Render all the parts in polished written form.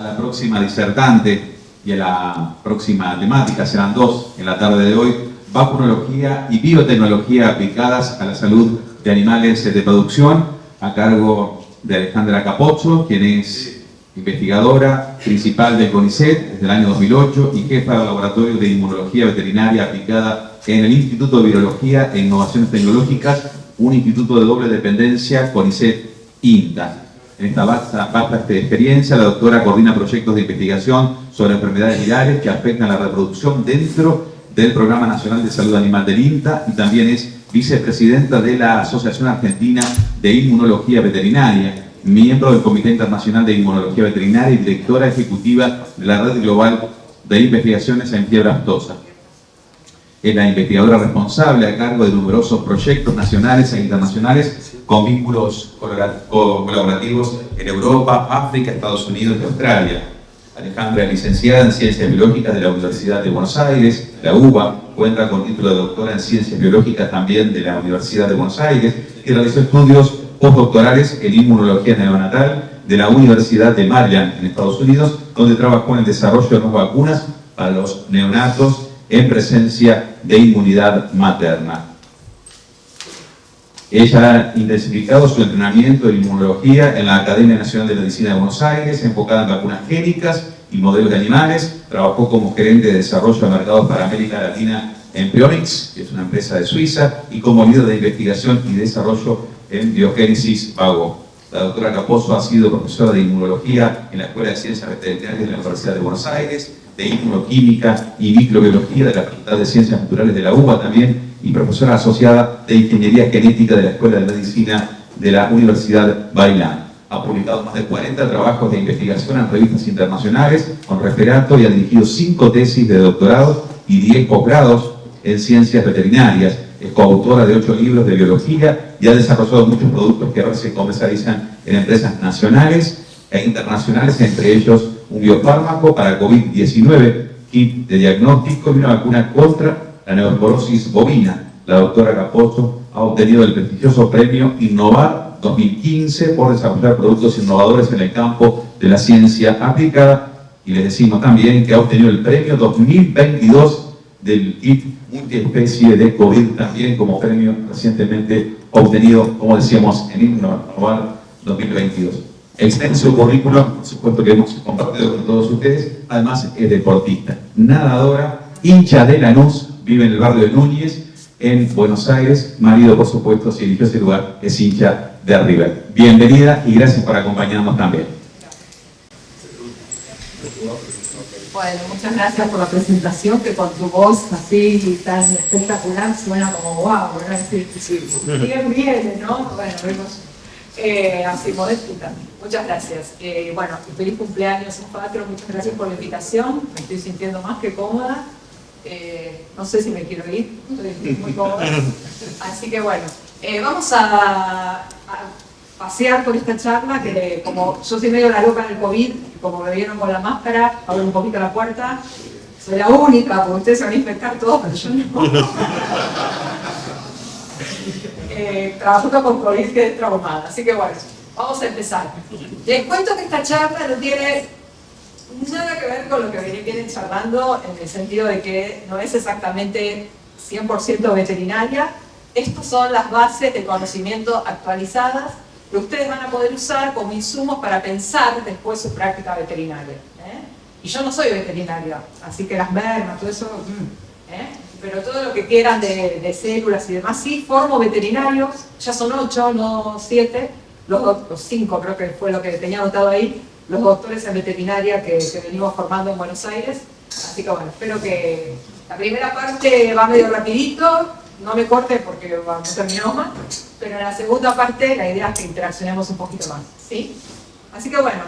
A la próxima disertante y a la próxima temática, serán dos en la tarde de hoy, vacunología y biotecnología aplicadas a la salud de animales de producción, a cargo de Alejandra Capozzo, quien es investigadora principal del CONICET desde el año 2008 y jefa del Laboratorio de Inmunología Veterinaria aplicada en el Instituto de Virología e Innovaciones Tecnológicas, un instituto de doble dependencia, CONICET-INTA. En esta vasta experiencia, la doctora coordina proyectos de investigación sobre enfermedades virales que afectan a la reproducción dentro del Programa Nacional de Salud Animal del INTA y también es vicepresidenta de la Asociación Argentina de Inmunología Veterinaria, miembro del Comité Internacional de Inmunología Veterinaria y directora ejecutiva de la Red Global de Investigaciones en Fiebre Aftosa. Es la investigadora responsable a cargo de numerosos proyectos nacionales e internacionales con vínculos colaborativos en Europa, África, Estados Unidos y Australia. Alejandra es licenciada en Ciencias Biológicas de la Universidad de Buenos Aires, la UBA, cuenta con título de doctora en Ciencias Biológicas también de la Universidad de Buenos Aires y realizó estudios postdoctorales en Inmunología Neonatal de la Universidad de Maryland en Estados Unidos, donde trabajó en el desarrollo de nuevas vacunas para los neonatos en presencia de inmunidad materna. Ella ha intensificado su entrenamiento en inmunología en la Academia Nacional de Medicina de Buenos Aires, enfocada en vacunas génicas y modelos de animales. Trabajó como gerente de desarrollo de mercados para América Latina en Pionix, que es una empresa de Suiza, y como líder de investigación y desarrollo en Biogénesis Vago. La doctora Capozzo ha sido profesora de inmunología en la Escuela de Ciencias Veterinarias de la Universidad de Buenos Aires, de inmunoquímica y microbiología de la Facultad de Ciencias Naturales de la UBA también, y profesora asociada de Ingeniería Genética de la Escuela de Medicina de la Universidad Bailán. Ha publicado más de 40 trabajos de investigación en revistas internacionales con referato y ha dirigido 5 tesis de doctorado y 10 posgrados en ciencias veterinarias. Es coautora de 8 libros de biología y ha desarrollado muchos productos que ahora se comercializan en empresas nacionales e internacionales, entre ellos un biofármaco para COVID-19, kit de diagnóstico y una vacuna contra la neumocrosis bovina. La doctora Capozzo ha obtenido el prestigioso premio Innovar 2015 por desarrollar productos innovadores en el campo de la ciencia aplicada, y les decimos también que ha obtenido el premio 2022 del kit multiespecie de COVID, también como premio recientemente obtenido, como decíamos, en Innovar 2022. Extenso currículum, por supuesto que hemos compartido con todos ustedes. Además es deportista, nadadora, hincha de Lanús, vive en el barrio de Núñez, en Buenos Aires. Marido, por supuesto, si eligió ese lugar, es hincha de River. Bienvenida y gracias por acompañarnos también. Bueno, muchas gracias por la presentación, que con tu voz así tan espectacular suena como wow, ¿verdad? Sí. Bien, ¿no? Bueno, vemos así modestita. Muchas gracias. Bueno, feliz cumpleaños, Patro. Muchas gracias por la invitación. Me estoy sintiendo más que cómoda. No sé si me quiero ir, estoy muy cómoda. Así que bueno, vamos a pasear por esta charla, que como yo soy medio la loca del COVID, como me vieron con la máscara, abro un poquito la puerta, soy la única, porque ustedes se van a infectar todos, pero yo no. Trabajando con COVID, quedé traumada, así que bueno, vamos a empezar. Les cuento que esta charla no tiene nada que ver con lo que vienen charlando, en el sentido de que no es exactamente 100% veterinaria. Estas son las bases de conocimiento actualizadas que ustedes van a poder usar como insumos para pensar después su práctica veterinaria. Y yo no soy veterinaria, así que las mermas, todo eso, pero todo lo que quieran de células y demás, sí, formo veterinarios, ya son 8, no 7, los 5 creo que fue lo que tenía anotado ahí, los doctores en veterinaria que venimos formando en Buenos Aires. Así que bueno, espero que la primera parte va medio rapidito, no me corte porque no terminamos más, pero en la segunda parte la idea es que interaccionemos un poquito más, ¿sí? Así que bueno,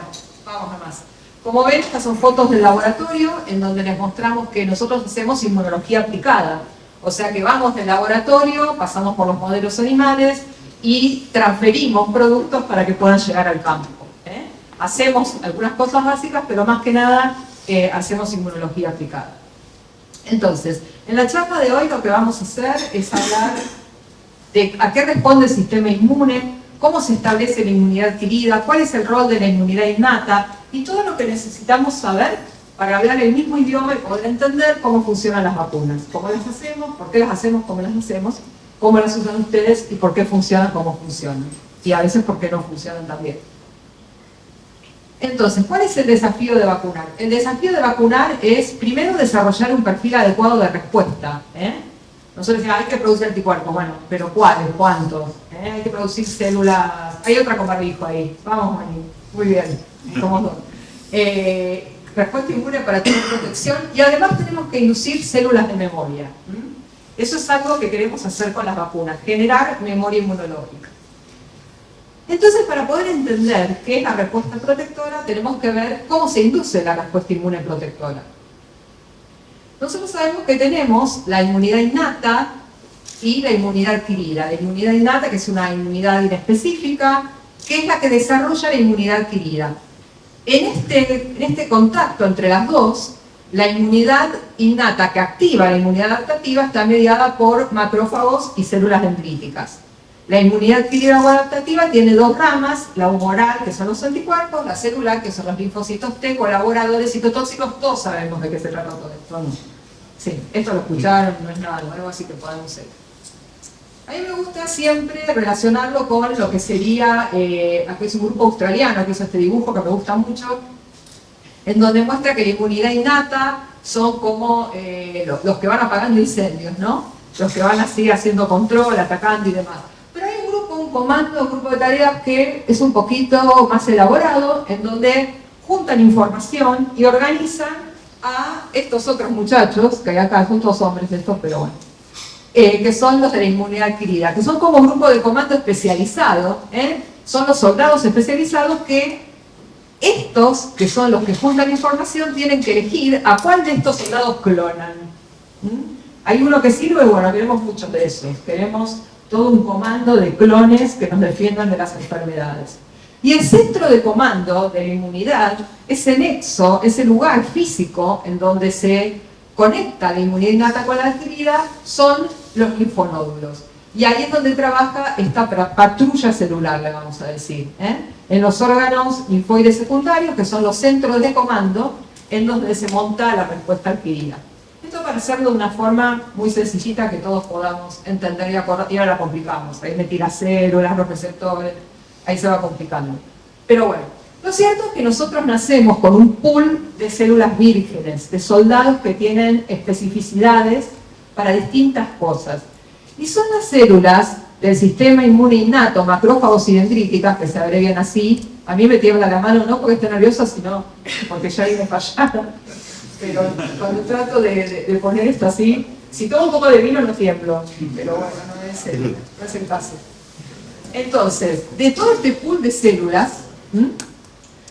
vamos a más. Como ven, estas son fotos del laboratorio en donde les mostramos que nosotros hacemos inmunología aplicada. O sea que vamos del laboratorio, pasamos por los modelos animales y transferimos productos para que puedan llegar al campo. Hacemos algunas cosas básicas, pero más que nada hacemos inmunología aplicada. Entonces, en la charla de hoy lo que vamos a hacer es hablar de a qué responde el sistema inmune, cómo se establece la inmunidad adquirida, cuál es el rol de la inmunidad innata, y todo lo que necesitamos saber para hablar el mismo idioma y poder entender cómo funcionan las vacunas, cómo las hacemos, por qué las hacemos, cómo las hacemos, cómo las usan ustedes y por qué funcionan, cómo funcionan. Y a veces por qué no funcionan también. Entonces, ¿cuál es el desafío de vacunar? El desafío de vacunar es, primero, desarrollar un perfil adecuado de respuesta. Nosotros decimos, hay que producir anticuerpos. Bueno, pero ¿cuáles? ¿Cuántos? Hay que producir células. Hay otra con barbijo ahí. Vamos, Mani. Muy bien. Somos dos. Respuesta inmune para tener protección. Y además tenemos que inducir células de memoria. Eso es algo que queremos hacer con las vacunas. Generar memoria inmunológica. Entonces, para poder entender qué es la respuesta protectora, tenemos que ver cómo se induce la respuesta inmune protectora. Nosotros sabemos que tenemos la inmunidad innata y la inmunidad adquirida. La inmunidad innata, que es una inmunidad inespecífica, que es la que desarrolla la inmunidad adquirida. En este contacto entre las dos, la inmunidad innata que activa la inmunidad adaptativa está mediada por macrófagos y células dendríticas. La inmunidad adquirida o adaptativa tiene dos ramas, la humoral, que son los anticuerpos, la celular, que son los linfocitos T, colaboradores citotóxicos. Todos sabemos de qué se trata todo esto, ¿no? Sí, esto lo escucharon, no es nada nuevo, así que podemos ser. A mí me gusta siempre relacionarlo con lo que sería, aquí es un grupo australiano que hizo este dibujo que me gusta mucho, en donde muestra que la inmunidad innata son como los que van apagando incendios, ¿no? Los que van así haciendo control, atacando y demás. Pero hay un comando, un grupo de tareas que es un poquito más elaborado, en donde juntan información y organizan a estos otros muchachos, que hay acá, son todos hombres estos, pero bueno, que son los de la inmunidad adquirida, que son como un grupo de comando especializado, son los soldados especializados que estos, que son los que juntan información, tienen que elegir a cuál de estos soldados clonan. Hay uno que sirve, bueno, queremos muchos de esos, queremos todo un comando de clones que nos defiendan de las enfermedades. Y el centro de comando de la inmunidad, ese nexo, ese lugar físico en donde se conecta la inmunidad innata con la adquirida, son los linfonódulos. Y ahí es donde trabaja esta patrulla celular, le vamos a decir. En los órganos linfoides secundarios, que son los centros de comando, en donde se monta la respuesta adquirida. Esto para hacerlo de una forma muy sencillita que todos podamos entender y acordar, y ahora la complicamos. Ahí metí las células, los receptores, ahí se va complicando. Pero bueno, lo cierto es que nosotros nacemos con un pool de células vírgenes, de soldados que tienen especificidades para distintas cosas. Y son las células del sistema inmune innato, macrófagos y dendríticas, que se abrevian así. A mí me tiembla la mano, no porque esté nerviosa, sino porque ya ahí me fallaron. Pero cuando trato de poner esto así, si tomo un poco de vino no tiemblo, pero bueno, no es el caso. Entonces, de todo este pool de células,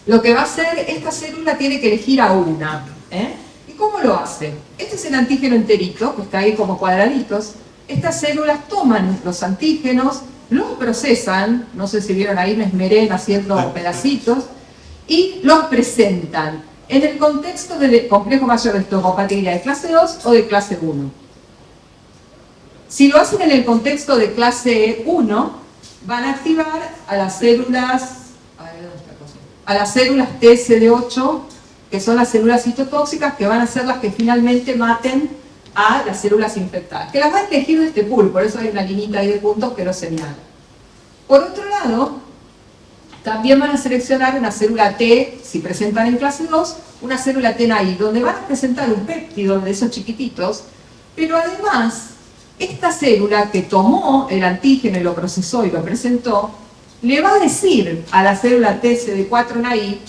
lo que va a hacer, esta célula tiene que elegir a una. ¿Y cómo lo hace? Este es el antígeno enterito, que está ahí como cuadraditos. Estas células toman los antígenos, los procesan, no sé si vieron ahí, me esmeré haciendo pedacitos, y los presentan en el contexto del complejo mayor de histocompatibilidad de clase 2 o de clase 1. Si lo hacen en el contexto de clase 1, van a activar a las células, TSD8, que son las células citotóxicas, que van a ser las que finalmente maten a las células infectadas, que las van a elegir de este pool, por eso hay una linita ahí de puntos que lo señala. Por otro lado, también van a seleccionar una célula T, si presentan en clase 2, una célula T ahí, donde van a presentar un péptido de esos chiquititos, pero además, esta célula que tomó el antígeno y lo procesó y lo presentó, le va a decir a la célula TSD4 ahí,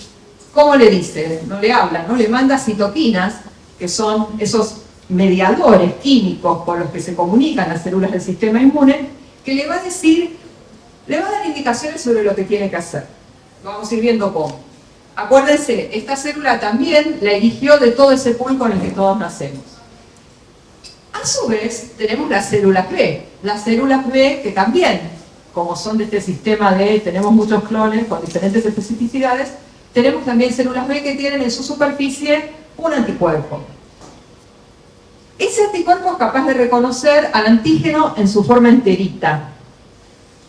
¿cómo le dice? No le habla, ¿no? Le manda citoquinas, que son esos mediadores químicos con los que se comunican las células del sistema inmune, que le va a decir, le va a dar indicaciones sobre lo que tiene que hacer. Vamos a ir viendo cómo. Acuérdense, esta célula también la eligió de todo ese pool con el que todos nacemos. A su vez, tenemos las células B. Las células B que también, como son de este sistema de, tenemos muchos clones con diferentes especificidades, tenemos también células B que tienen en su superficie un anticuerpo. Ese anticuerpo es capaz de reconocer al antígeno en su forma enterita.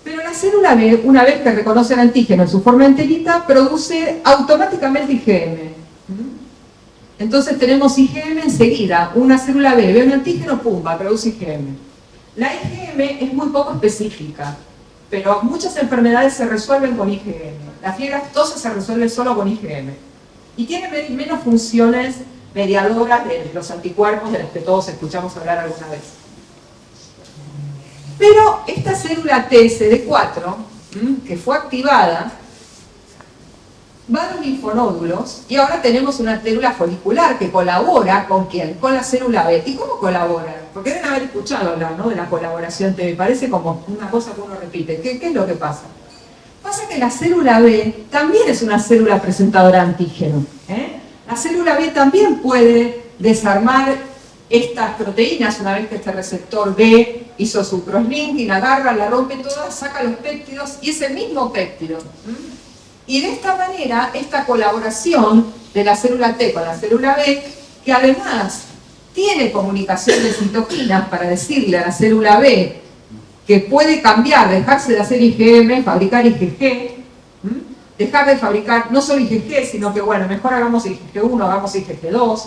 Pero las la célula B, una vez que reconoce el antígeno en su forma enterita, produce automáticamente IgM. Entonces tenemos IgM enseguida. Una célula B ve un antígeno, pumba, produce IgM. La IgM es muy poco específica, pero muchas enfermedades se resuelven con IgM. La fiebre aftosa se resuelve solo con IgM. Y tiene menos funciones mediadoras de los anticuerpos de las que todos escuchamos hablar alguna vez. Pero esta célula TSD4, que fue activada, va a los linfonódulos y ahora tenemos una célula folicular que colabora ¿con quién? Con la célula B. ¿Y cómo colabora? Porque deben haber escuchado hablar, ¿no?, de la colaboración T. Me parece como una cosa que uno repite. ¿Qué es lo que pasa? Pasa que la célula B también es una célula presentadora de antígeno. La célula B también puede desarmar estas proteínas una vez que este receptor B hizo su crosslinking, agarra, la rompe toda, saca los péptidos y ese mismo péptido. Y de esta manera, esta colaboración de la célula T con la célula B, que además tiene comunicación de citoquinas para decirle a la célula B que puede cambiar, dejarse de hacer IgM, fabricar IgG, dejar de fabricar no solo IgG, sino que bueno, mejor hagamos IgG1, hagamos IgG2,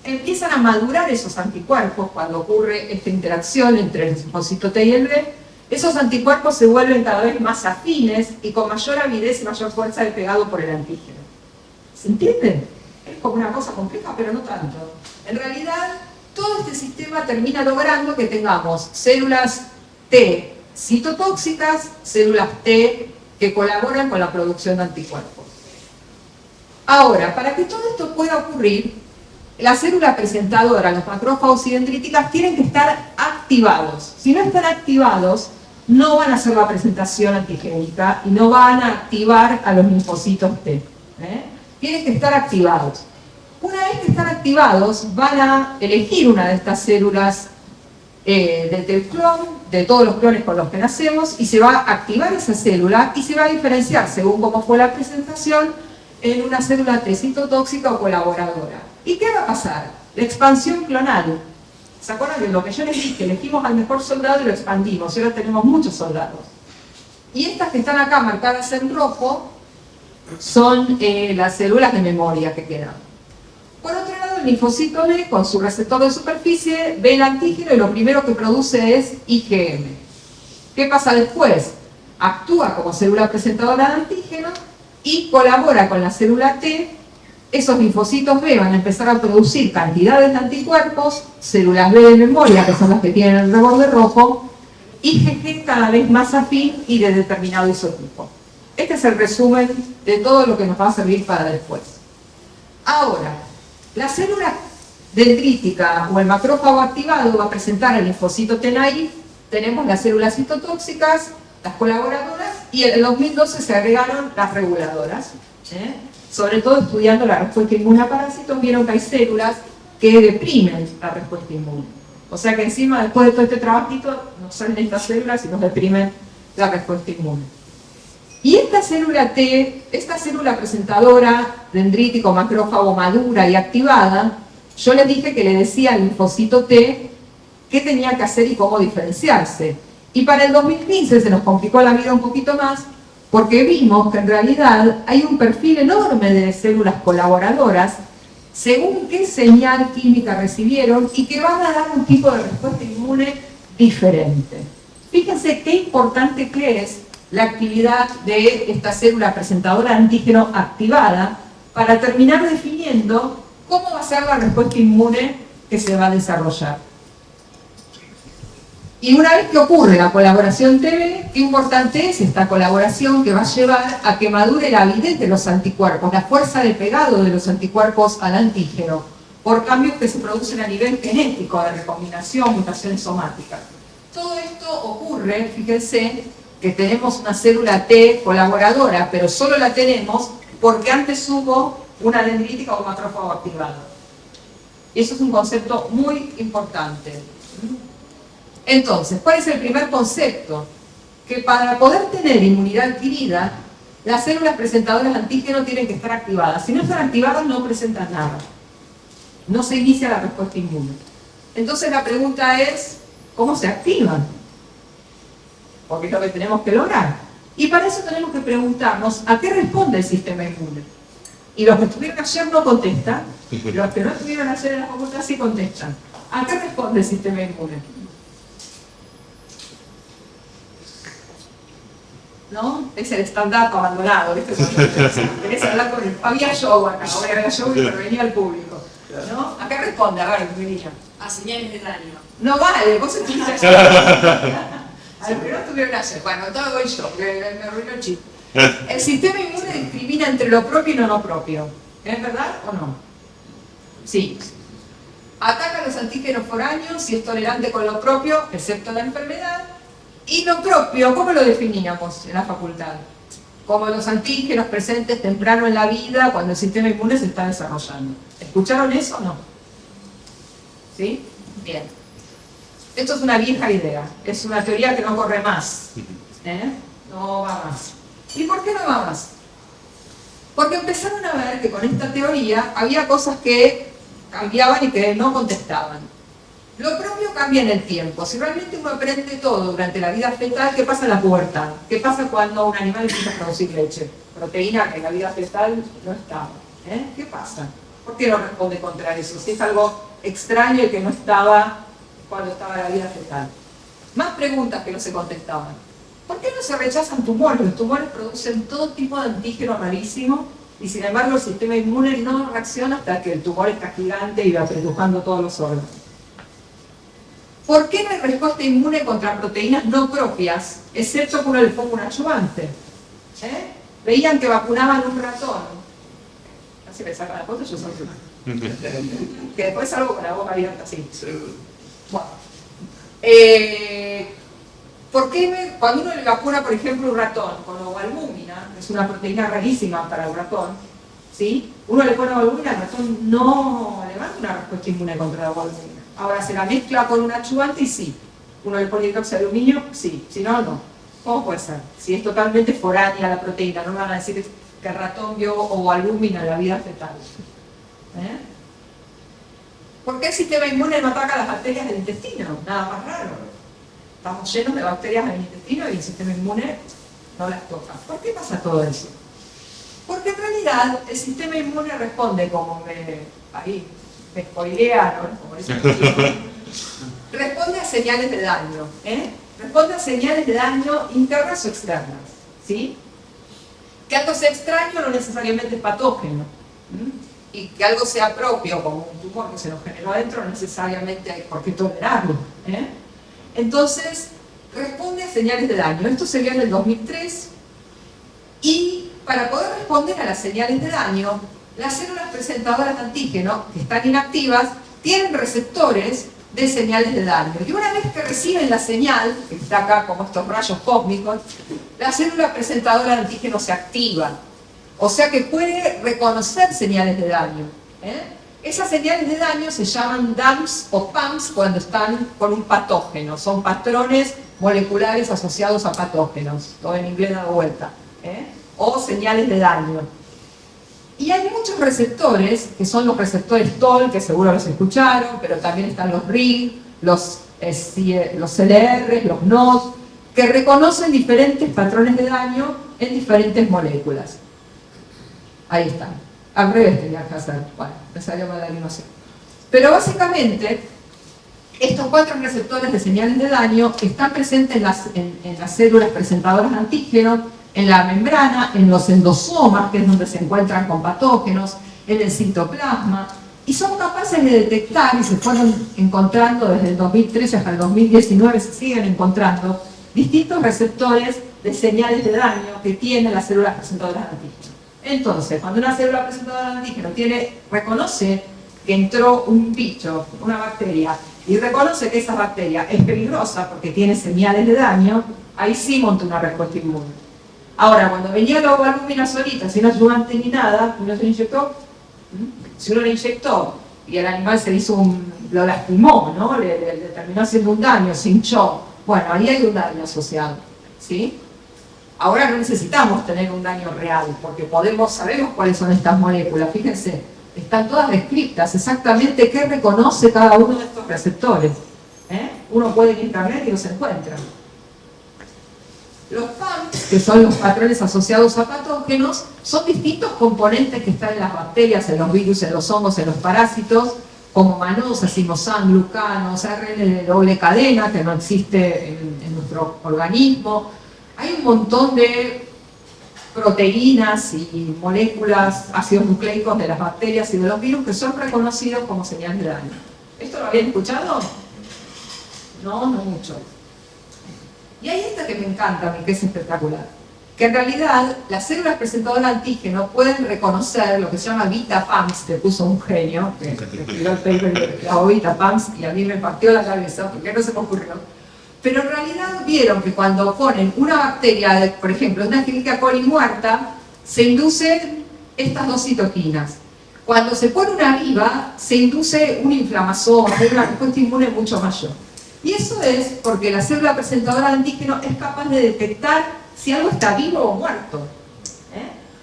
empiezan a madurar esos anticuerpos cuando ocurre esta interacción entre el linfocito T y el B. Esos anticuerpos se vuelven cada vez más afines y con mayor avidez y mayor fuerza de pegado por el antígeno. ¿Se entiende? Es como una cosa compleja, pero no tanto. En realidad, todo este sistema termina logrando que tengamos células T citotóxicas, células T que colaboran con la producción de anticuerpos. Ahora, para que todo esto pueda ocurrir, la célula presentadora, los macrófagos y dendríticas, tienen que estar activados. Si no están activados, no van a hacer la presentación antigénica y no van a activar a los linfocitos T. Tienen que estar activados. Una vez que están activados, van a elegir una de estas células del clon, de todos los clones con los que nacemos, y se va a activar esa célula y se va a diferenciar, según cómo fue la presentación, en una célula T citotóxica o colaboradora. ¿Y qué va a pasar? La expansión clonal. ¿Se acuerdan de lo que yo les dije? Elegimos al mejor soldado y lo expandimos, y ahora tenemos muchos soldados. Y estas que están acá marcadas en rojo son las células de memoria que quedan. Por otro lado, el linfocito B, con su receptor de superficie, ve el antígeno y lo primero que produce es IgM. ¿Qué pasa después? Actúa como célula presentadora de antígeno y colabora con la célula T. Esos linfocitos B van a empezar a producir cantidades de anticuerpos, células B de memoria, que son las que tienen el reborde rojo, IgG cada vez más afín y de determinado isotipo. Este es el resumen de todo lo que nos va a servir para después. Ahora, la célula dendrítica o el macrófago activado va a presentar el linfocito T naïf, tenemos las células citotóxicas, las colaboradoras, y en el 2012 se agregaron las reguladoras. Sobre todo estudiando la respuesta inmune a parásitos, vieron que hay células que deprimen la respuesta inmune. O sea que encima, después de todo este trabajito, no salen estas células y nos deprimen la respuesta inmune. Y esta célula T, esta célula presentadora dendrítico macrófago madura y activada, yo les dije que le decía al linfocito T qué tenía que hacer y cómo diferenciarse. Y para el 2015 se nos complicó la vida un poquito más, porque vimos que en realidad hay un perfil enorme de células colaboradoras según qué señal química recibieron y que van a dar un tipo de respuesta inmune diferente. Fíjense qué importante que es la actividad de esta célula presentadora de antígeno activada para terminar definiendo cómo va a ser la respuesta inmune que se va a desarrollar. Y una vez que ocurre la colaboración TB, qué importante es esta colaboración que va a llevar a que madure la avidez de los anticuerpos, la fuerza de pegado de los anticuerpos al antígeno, por cambios que se producen a nivel genético, de recombinación, mutaciones somáticas. Todo esto ocurre, fíjense, que tenemos una célula T colaboradora, pero solo la tenemos porque antes hubo una dendrítica o macrófago activado. Y eso es un concepto muy importante. Entonces, ¿cuál es el primer concepto? Que para poder tener inmunidad adquirida, las células presentadoras de antígeno tienen que estar activadas. Si no están activadas, no presentan nada. No se inicia la respuesta inmune. Entonces la pregunta es, ¿cómo se activan? porque es lo que tenemos que lograr. Y para eso tenemos que preguntarnos a qué responde el sistema inmune. Y los que estuvieron ayer no contestan, los que no estuvieron ayer en la facultad sí contestan. ¿A qué responde el sistema inmune? ¿No? Es el stand-up abandonado, ¿viste? Querés hablar con él. Había show acá, ahora había show y venía el público. ¿No? ¿A qué responde? A ver, mi niña. A señales de daño. No vale, vos estuviste ayer. A los que no estuvieron ayer. Bueno, todo voy yo, me arruinó el chip. El sistema inmune discrimina entre lo propio y lo no propio. ¿Es verdad o no? Sí. Ataca los antígenos foráneos y es tolerante con lo propio, excepto la enfermedad. Y lo propio, ¿cómo lo definíamos en la facultad? Como los antígenos presentes temprano en la vida cuando el sistema inmune se está desarrollando. ¿Escucharon eso o no? ¿Sí? Bien. Esto es una vieja idea. Es una teoría que no corre más. No va más. ¿Y por qué no va más? Porque empezaron a ver que con esta teoría había cosas que cambiaban y que no contestaban. Lo propio cambia en el tiempo. Si realmente uno aprende todo durante la vida fetal, ¿qué pasa en la pubertad? ¿Qué pasa cuando un animal empieza a producir leche? Proteína que en la vida fetal no estaba. ¿Qué pasa? ¿Por qué no responde contra eso? Si es algo extraño y que no estaba cuando estaba en la vida fetal. Más preguntas que no se contestaban. ¿Por qué no se rechazan tumores? Los tumores producen todo tipo de antígenos rarísimos y sin embargo el sistema inmune no reacciona hasta que el tumor está gigante y va apretujando todos los órganos. ¿Por qué no hay respuesta inmune contra proteínas no propias, excepto que uno le ponga un ayudante? Veían que vacunaban un ratón. Así me sacan la foto, yo soy que después salgo con la boca abierta así. Bueno. ¿Por qué cuando uno le vacuna, por ejemplo, un ratón con ovalbúmina, que es una proteína rarísima para el ratón, ¿sí? Uno le pone ovalbúmina, el ratón no levanta una respuesta inmune contra la ovalbúmina. Ahora se la mezcla con un ayudante y sí. Uno le pone hidróxido de aluminio, sí. Si no, no. ¿Cómo puede ser? Si es totalmente foránea la proteína, no me van a decir que el ratón vio ovalbúmina en la vida fetal. ¿Por qué el sistema inmune no ataca las bacterias del intestino? Nada más raro. Estamos llenos de bacterias en el intestino y el sistema inmune no las toca. ¿Por qué pasa todo eso? Porque en realidad el sistema inmune responde como me spoilea, ¿no? Como dicen los chicos. Responde a señales de daño. Responde a señales de daño internas o externas. ¿Sí? Que algo sea extraño no necesariamente es patógeno. Y que algo sea propio, como un tumor que se nos generó adentro, no necesariamente hay por qué tolerarlo. Entonces, responde a señales de daño. Esto se vio en el 2003 y para poder responder a las señales de daño, las células presentadoras de antígeno, que están inactivas, tienen receptores de señales de daño. Y una vez que reciben la señal, que está acá como estos rayos cósmicos, la célula presentadora de antígeno se activa. O sea que puede reconocer señales de daño. Esas señales de daño se llaman DAMPs o PAMPs cuando están con un patógeno. Son patrones moleculares asociados a patógenos. Todo en inglés dado vuelta. O señales de daño. Y hay muchos receptores, que son los receptores TOL, que seguro los escucharon, pero también están los RIG, los CLR, los NOD, que reconocen diferentes patrones de daño en diferentes moléculas. Ahí están. Al revés tenía que hacer. Bueno, me salió mal la animación. Pero básicamente, estos 4 receptores de señales de daño están presentes en las células presentadoras de antígenos, en la membrana, en los endosomas, que es donde se encuentran con patógenos, en el citoplasma, y son capaces de detectar, y se fueron encontrando desde el 2013 hasta el 2019, se siguen encontrando, distintos receptores de señales de daño que tienen las células presentadoras de antígeno. Entonces, cuando una célula presentadora de antígeno reconoce que entró un bicho, una bacteria, y reconoce que esa bacteria es peligrosa porque tiene señales de daño, ahí sí monta una respuesta inmune. Ahora, cuando venía la ovalbúmina solita, sin ayudante ni nada, uno se inyectó. Si uno le inyectó y el animal lo lastimó, ¿no? Le terminó haciendo un daño, se hinchó. Bueno, ahí hay un daño asociado, ¿sí? Ahora no necesitamos tener un daño real, porque sabemos cuáles son estas moléculas. Fíjense, están todas descritas, exactamente qué reconoce cada uno de estos receptores. Uno puede ir a internet y los encuentra. Los PAMs, que son los patrones asociados a patógenos, son distintos componentes que están en las bacterias, en los virus, en los hongos, en los parásitos, como manosa, simosan, glucanos, ARN de doble cadena, que no existe en nuestro organismo. Hay un montón de proteínas y moléculas, ácidos nucleicos de las bacterias y de los virus que son reconocidos como señal de daño. ¿Esto lo habían escuchado? No, no mucho. Y hay esta que me encanta a mí, que es espectacular. Que en realidad las células presentadoras de antígeno pueden reconocer lo que se llama beta-PAMS, que puso un genio, que escribió el paper de la beta-PAMS y a mí me partió la cabeza, porque no se me ocurrió. Pero en realidad vieron que cuando ponen una bacteria, por ejemplo, una Escherichia coli muerta, se inducen estas dos citoquinas. Cuando se pone una viva, se induce una inflamación, una respuesta inmune mucho mayor. Y eso es porque la célula presentadora de antígeno es capaz de detectar si algo está vivo o muerto.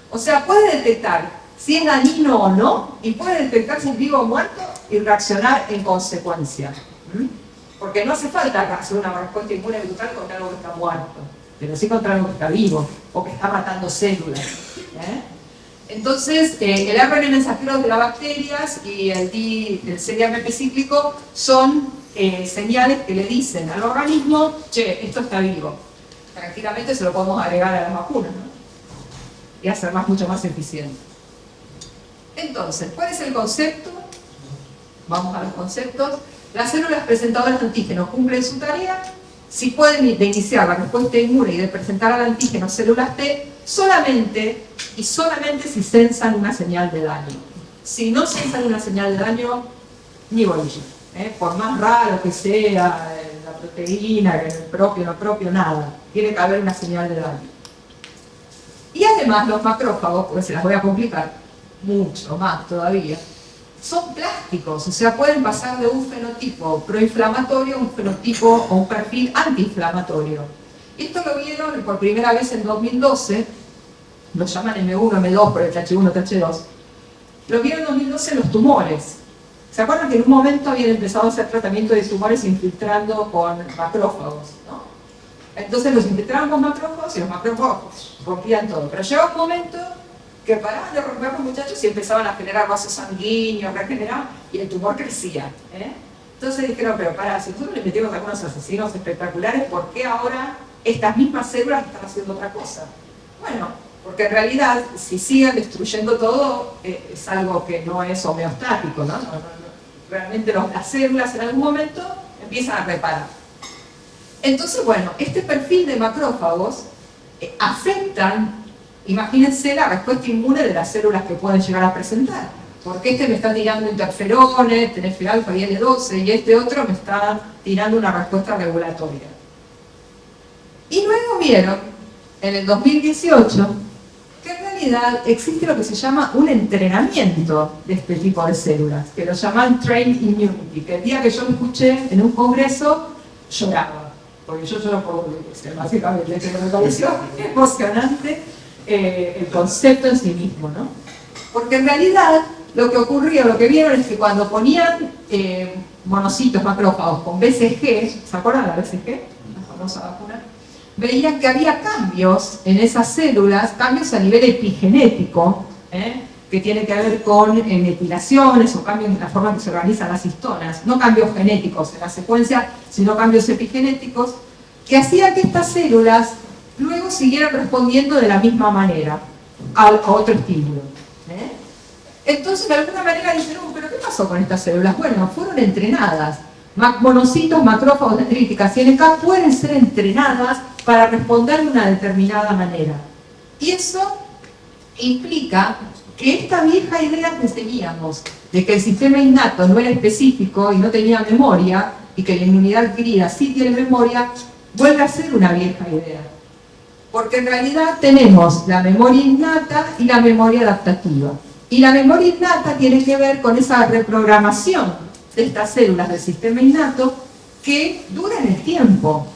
O sea, puede detectar si es dañino o no, y puede detectar si es vivo o muerto y reaccionar en consecuencia. Porque no hace falta hacer una respuesta inmune brutal contra algo que está muerto, pero sí contra algo que está vivo o que está matando células. Entonces, el ARN mensajero de las bacterias y el cDMP cíclico son señales que le dicen al organismo, che, esto está vivo. Tranquilamente se lo podemos agregar a las vacunas, ¿no? Y hacerlas mucho más eficientes. Entonces, ¿cuál es el concepto? Vamos a los conceptos. Las células presentadoras de antígeno cumplen su tarea si pueden iniciar la respuesta inmune y de presentar al antígeno células T solamente y solamente si sensan una señal de daño. Si no sensan una señal de daño, ni bolilla. Por más raro que sea la proteína, el propio, no propio, nada. Tiene que haber una señal de daño. Y además los macrófagos, porque se las voy a complicar mucho más todavía, son plásticos, o sea, pueden pasar de un fenotipo proinflamatorio a un fenotipo o un perfil antiinflamatorio. Esto lo vieron por primera vez en 2012, lo llaman M1, M2 por el TH1, TH2. Lo vieron en 2012 en los tumores. ¿Se acuerdan que en un momento habían empezado a hacer tratamiento de tumores infiltrando con macrófagos, ¿no? Entonces los infiltraban con macrófagos y los macrófagos rompían todo. Pero llegaba un momento que paraban de romper los muchachos y empezaban a generar vasos sanguíneos, regeneraban, y el tumor crecía. Entonces dijeron, pero pará, si nosotros le metimos a algunos asesinos espectaculares, ¿por qué ahora estas mismas células están haciendo otra cosa? Bueno, porque en realidad, si siguen destruyendo todo, es algo que no es homeostático, ¿no? Realmente las células en algún momento empiezan a reparar. Entonces, bueno, este perfil de macrófagos afectan, imagínense la respuesta inmune de las células que pueden llegar a presentar. Porque este me está tirando interferones, TNF-alfa y L12, y este otro me está tirando una respuesta regulatoria. Y luego vieron, en el 2018, que en realidad existe lo que se llama un entrenamiento de este tipo de células, que lo llaman Trained Immunity, que el día que yo lo escuché en un congreso, lloraba, porque yo lloro por básicamente, que me pareció emocionante el concepto en sí mismo, ¿no? Porque en realidad lo que ocurrió, lo que vieron es que cuando ponían monocitos macrófagos con BCG, ¿se acuerdan de la BCG? La famosa vacuna. Veían que había cambios en esas células, cambios a nivel epigenético, que tiene que ver con metilaciones o cambios en la forma en que se organizan las histonas, no cambios genéticos en la secuencia, sino cambios epigenéticos, que hacían que estas células luego siguieran respondiendo de la misma manera a otro estímulo. Entonces, de alguna manera dicen, ¿pero qué pasó con estas células? Bueno, fueron entrenadas. Monocitos, macrófagos, dendríticas y NK pueden ser entrenadas para responder de una determinada manera. Y eso implica que esta vieja idea que teníamos de que el sistema innato no era específico y no tenía memoria, y que la inmunidad adquirida sí tiene memoria, vuelve a ser una vieja idea. Porque en realidad tenemos la memoria innata y la memoria adaptativa. Y la memoria innata tiene que ver con esa reprogramación de estas células del sistema innato que dura en el tiempo.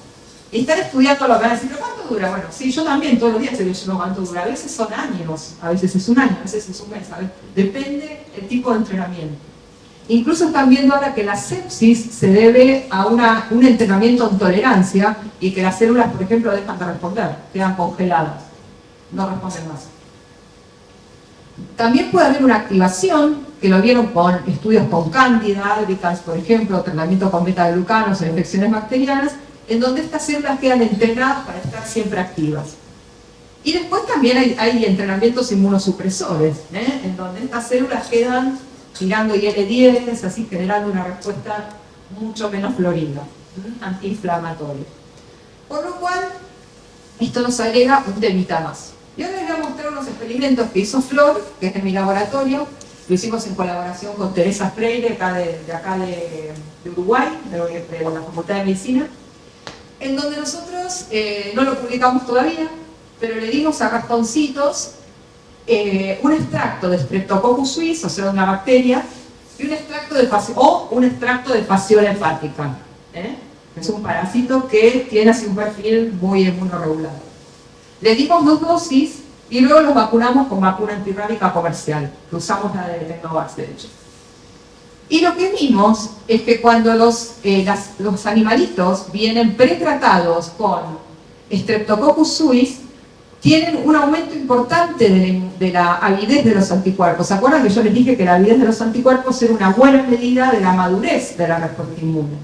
Están estudiando lo que van a decir, ¿pero cuánto dura? Bueno, sí, yo también todos los días estoy diciendo cuánto dura. A veces son años, a veces es un año, a veces es un mes, ¿sabes? Depende el tipo de entrenamiento. Incluso están viendo ahora que la sepsis se debe a un entrenamiento en tolerancia y que las células, por ejemplo, dejan de responder, quedan congeladas, no responden más. También puede haber una activación, que lo vieron con estudios con cándida, albicans, por ejemplo, tratamiento con beta-glucanos en infecciones bacterianas, en donde estas células quedan entrenadas para estar siempre activas. Y después también hay entrenamientos inmunosupresores, en donde estas células quedan tirando IL-10, así generando una respuesta mucho menos florida, antiinflamatoria. Por lo cual, esto nos agrega un temita más. Y ahora les voy a mostrar unos experimentos que hizo Flor, que es de mi laboratorio. Lo hicimos en colaboración con Teresa Freire, de Uruguay, de la Facultad de Medicina, en donde nosotros no lo publicamos todavía, pero le dimos a ratoncitos un extracto de Streptococcus suis, o sea, una bacteria, y un extracto de fasciola hepática. Es un parásito que tiene así un perfil muy inmunorregulado. Le dimos 2 dosis y luego los vacunamos con vacuna antirrábica comercial, que usamos la de Tecnovax, de hecho. Y lo que vimos es que cuando los animalitos vienen pretratados con Streptococcus suis, tienen un aumento importante de la avidez de los anticuerpos. ¿Se acuerdan que yo les dije que la avidez de los anticuerpos era una buena medida de la madurez de la respuesta inmune?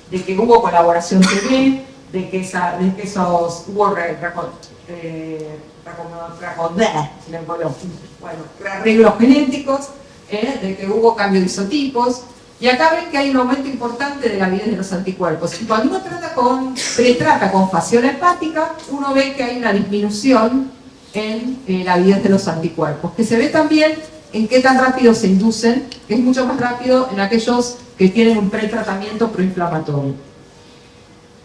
De que hubo colaboración TV, de que hubo arreglos genéticos, de que hubo cambio de isotipos, y acá ven que hay un aumento importante de la avidez de los anticuerpos. Y cuando uno pretrata con fasciola hepática, uno ve que hay una disminución en la avidez de los anticuerpos, que se ve también en qué tan rápido se inducen, que es mucho más rápido en aquellos que tienen un pretratamiento proinflamatorio.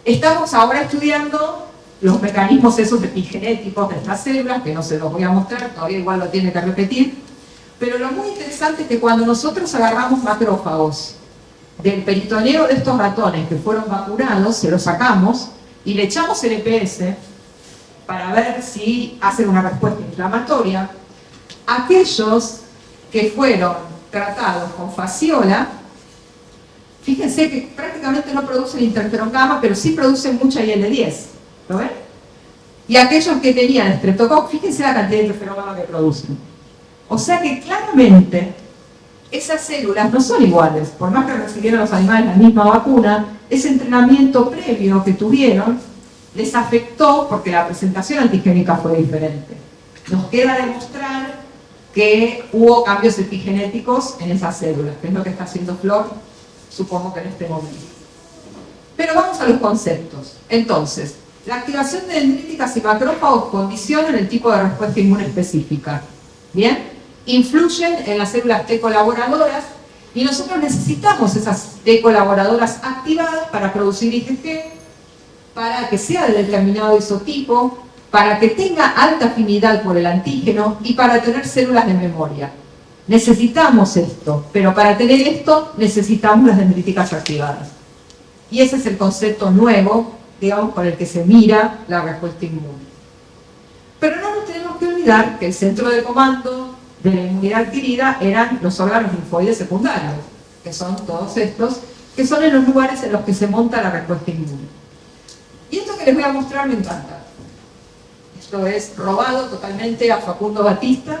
Estamos ahora estudiando los mecanismos esos epigenéticos de estas células, que no se los voy a mostrar, todavía igual lo tiene que repetir, pero lo muy interesante es que cuando nosotros agarramos macrófagos del peritoneo de estos ratones que fueron vacunados, se los sacamos y le echamos el EPS para ver si hacen una respuesta inflamatoria, aquellos que fueron tratados con fasciola, fíjense que prácticamente no producen interferón gamma, pero sí producen mucha IL-10, ¿lo ven? Y aquellos que tenían Streptococcus, fíjense la cantidad de interferón gamma que producen. O sea que claramente esas células no son iguales, por más que recibieron los animales la misma vacuna, ese entrenamiento previo que tuvieron les afectó porque la presentación antigénica fue diferente. Nos queda demostrar que hubo cambios epigenéticos en esas células, que es lo que está haciendo Flor, supongo que en este momento. Pero vamos a los conceptos. Entonces, la activación de dendríticas y macrófagos condicionan el tipo de respuesta inmune específica. ¿Bien? Influyen en las células T colaboradoras y nosotros necesitamos esas T colaboradoras activadas para producir IgG, para que sea de determinado isotipo, para que tenga alta afinidad por el antígeno y para tener células de memoria. Necesitamos esto, pero para tener esto necesitamos las dendríticas activadas. Y ese es el concepto nuevo, digamos, con el que se mira la respuesta inmune. Pero no nos tenemos que olvidar que el centro de comando de la inmunidad adquirida eran los órganos linfoides secundarios, que son todos estos, que son en los lugares en los que se monta la respuesta inmune. Y esto que les voy a mostrar me encanta. Esto es robado totalmente a Facundo Batista,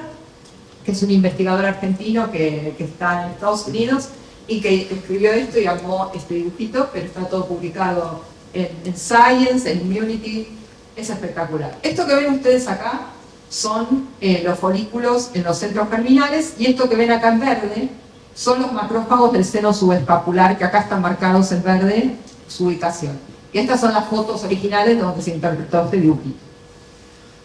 que es un investigador argentino que está en Estados Unidos y que escribió esto y armó este dibujito, pero está todo publicado en Science, en Immunity. Es espectacular. Esto que ven ustedes acá son los folículos en los centros germinales, y esto que ven acá en verde son los macrófagos del seno subescapular, que acá están marcados en verde su ubicación. Y estas son las fotos originales donde se interpretó este dibujito.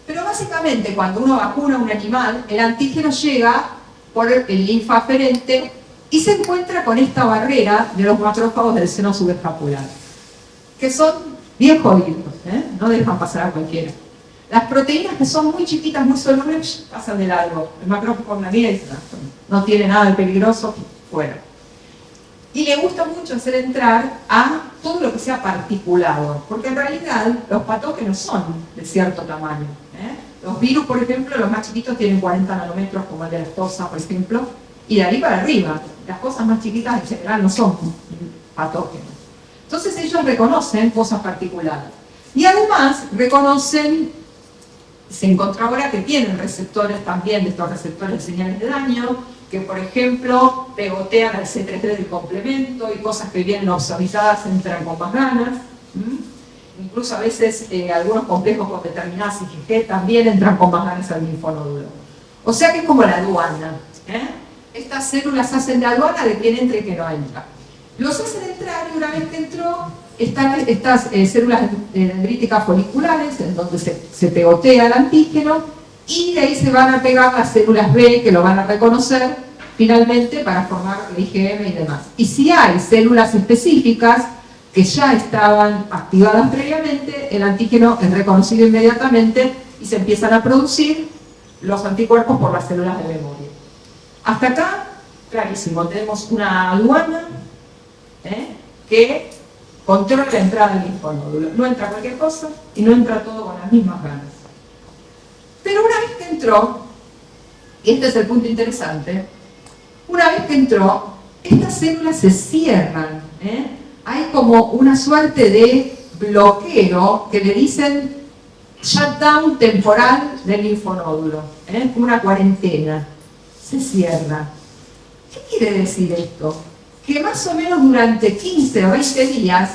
Pero básicamente cuando uno vacuna a un animal, el antígeno llega por el linfa aferente y se encuentra con esta barrera de los macrófagos del seno subescapular, que son bien jodidos, no dejan pasar a cualquiera. Las proteínas que son muy chiquitas, muy solubles, pasan de largo. El macrófago la mira y dice, no tiene nada de peligroso, fuera. Y le gusta mucho hacer entrar a todo lo que sea particulado, porque en realidad los patógenos son de cierto tamaño. Los virus, por ejemplo, los más chiquitos tienen 40 nanómetros, como el de la aftosa, por ejemplo, y de ahí para arriba. las cosas más chiquitas en general no son patógenos. Entonces ellos reconocen cosas particulares. Y además reconocen, se encontró ahora que tienen receptores también, de estos receptores de señales de daño, que por ejemplo pegotean al C3D del complemento y cosas que vienen obsoletadas entran con más ganas. Incluso a veces algunos complejos con determinadas IgG también entran con más ganas al linfonódulo. O sea que es como la aduana. Estas células hacen de aduana de quién entra y quién no entra. Los hacen entrar y una vez que entró, están estas células dendríticas foliculares, en donde se pegotea el antígeno, y de ahí se van a pegar las células B que lo van a reconocer finalmente para formar el IgM y demás. Y si hay células específicas que ya estaban activadas previamente, el antígeno es reconocido inmediatamente y se empiezan a producir los anticuerpos por las células de memoria. Hasta acá, clarísimo, tenemos una aduana que controla la entrada del linfonódulo. No entra cualquier cosa y no entra todo con las mismas ganas. Pero una vez que entró, y este es el punto interesante, una vez que entró, estas células se cierran. Hay como una suerte de bloqueo que le dicen shutdown temporal del linfonódulo, una cuarentena. Se cierra. ¿Qué quiere decir esto? Que más o menos durante 15 o 20 días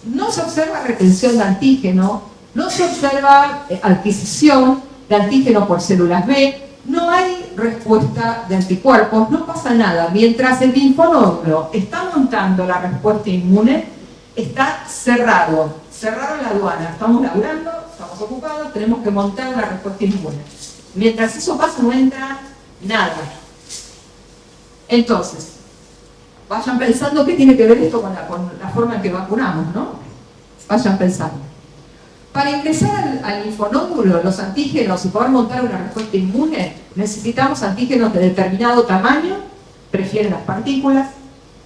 no se observa retención de antígeno, no se observa adquisición de antígeno por células B, no hay respuesta de anticuerpos, no pasa nada. Mientras el linfonódulo está montando la respuesta inmune, está cerrado la aduana, estamos laburando, estamos ocupados, tenemos que montar una respuesta inmune. Mientras eso pasa no entra nada. Entonces, vayan pensando qué tiene que ver esto con la forma en que vacunamos, ¿no? Vayan pensando. Para ingresar al linfonódulo, los antígenos y poder montar una respuesta inmune, necesitamos antígenos de determinado tamaño, prefieren las partículas,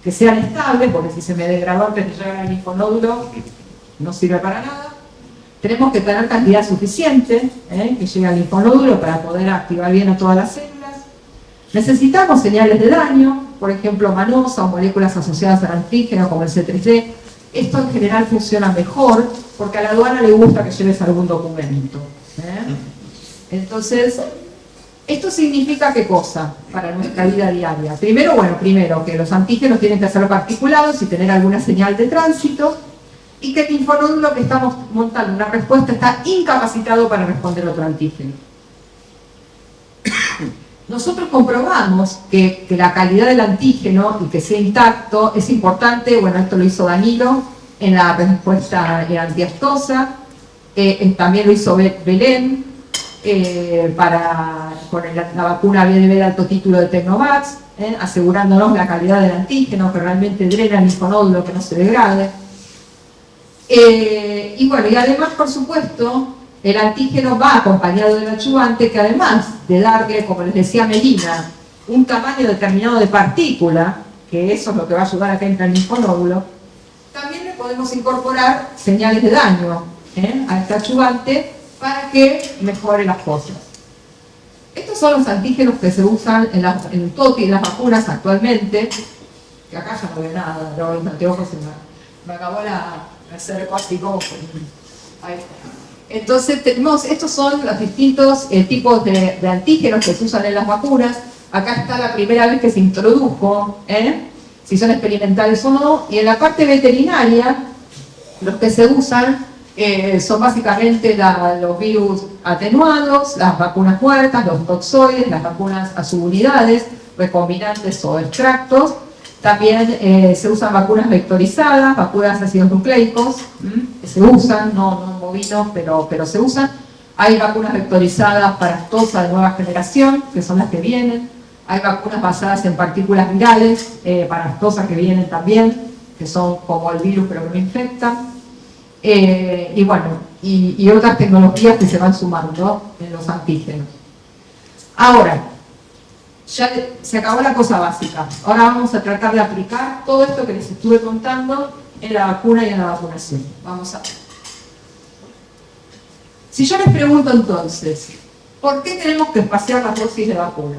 que sean estables, porque si se me degradó antes de llegar al linfonódulo, no sirve para nada. Tenemos que tener cantidad suficiente, que llegue al linfonódulo para poder activar bien a todas las células. Necesitamos señales de daño, por ejemplo, manosa o moléculas asociadas al antígeno como el C3D. Esto en general funciona mejor porque a la aduana le gusta que lleves algún documento. Entonces, ¿esto significa qué cosa para nuestra vida diaria? Primero que los antígenos tienen que ser particulados y tener alguna señal de tránsito, y que el linfonódulo que estamos montando una respuesta está incapacitado para responder a otro antígeno. Nosotros comprobamos que la calidad del antígeno y que sea intacto es importante. Bueno, esto lo hizo Danilo en la respuesta antiaftosa, también lo hizo Belén con la vacuna BDB de alto título de Tecnovax, asegurándonos la calidad del antígeno, que realmente drena el linfonódulo, que no se degrade. Y bueno, y además, por supuesto, el antígeno va acompañado del adyuvante, que además de darle, como les decía Melina, un tamaño determinado de partícula, que eso es lo que va a ayudar a que entre el linfonódulo, también le podemos incorporar señales de daño a este adyuvante para que mejore las cosas. Estos son los antígenos que se usan en las vacunas actualmente, que acá ya no veo nada, pero los anteojos me acabó me acerco así como ahí está. Entonces estos son los distintos tipos de antígenos que se usan en las vacunas. Acá está la primera vez que se introdujo, si son experimentales o no, y en la parte veterinaria los que se usan son básicamente los virus atenuados, las vacunas muertas, los toxoides, las vacunas a subunidades, recombinantes o extractos. También se usan vacunas vectorizadas, vacunas de ácidos nucleicos, que se usan, no en bovinos, pero se usan. Hay vacunas vectorizadas para aftosa de nueva generación, que son las que vienen. Hay vacunas basadas en partículas virales para aftosa que vienen también, que son como el virus pero que no infectan. Y bueno, y otras tecnologías que se van sumando en los antígenos. Ahora, ya se acabó la cosa básica. Ahora vamos a tratar de aplicar todo esto que les estuve contando en la vacuna y en la vacunación. Vamos a ver. Si yo les pregunto entonces, ¿por qué tenemos que espaciar las dosis de vacuna?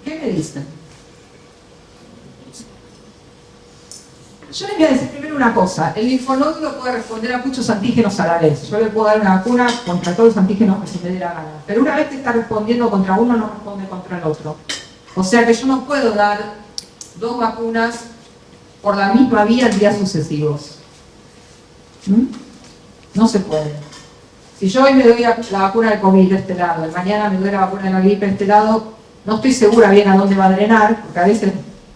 ¿Qué me dicen? Yo les voy a decir primero una cosa, el linfonódulo puede responder a muchos antígenos a la vez. Yo le puedo dar una vacuna contra todos los antígenos que se me dé la gana, pero una vez que está respondiendo contra uno, no responde contra el otro. O sea que yo no puedo dar 2 vacunas por la misma vía en días sucesivos. No se puede. Si yo hoy me doy la vacuna del COVID de este lado, y mañana me doy la vacuna de la gripe de este lado, no estoy segura bien a dónde va a drenar, porque a veces,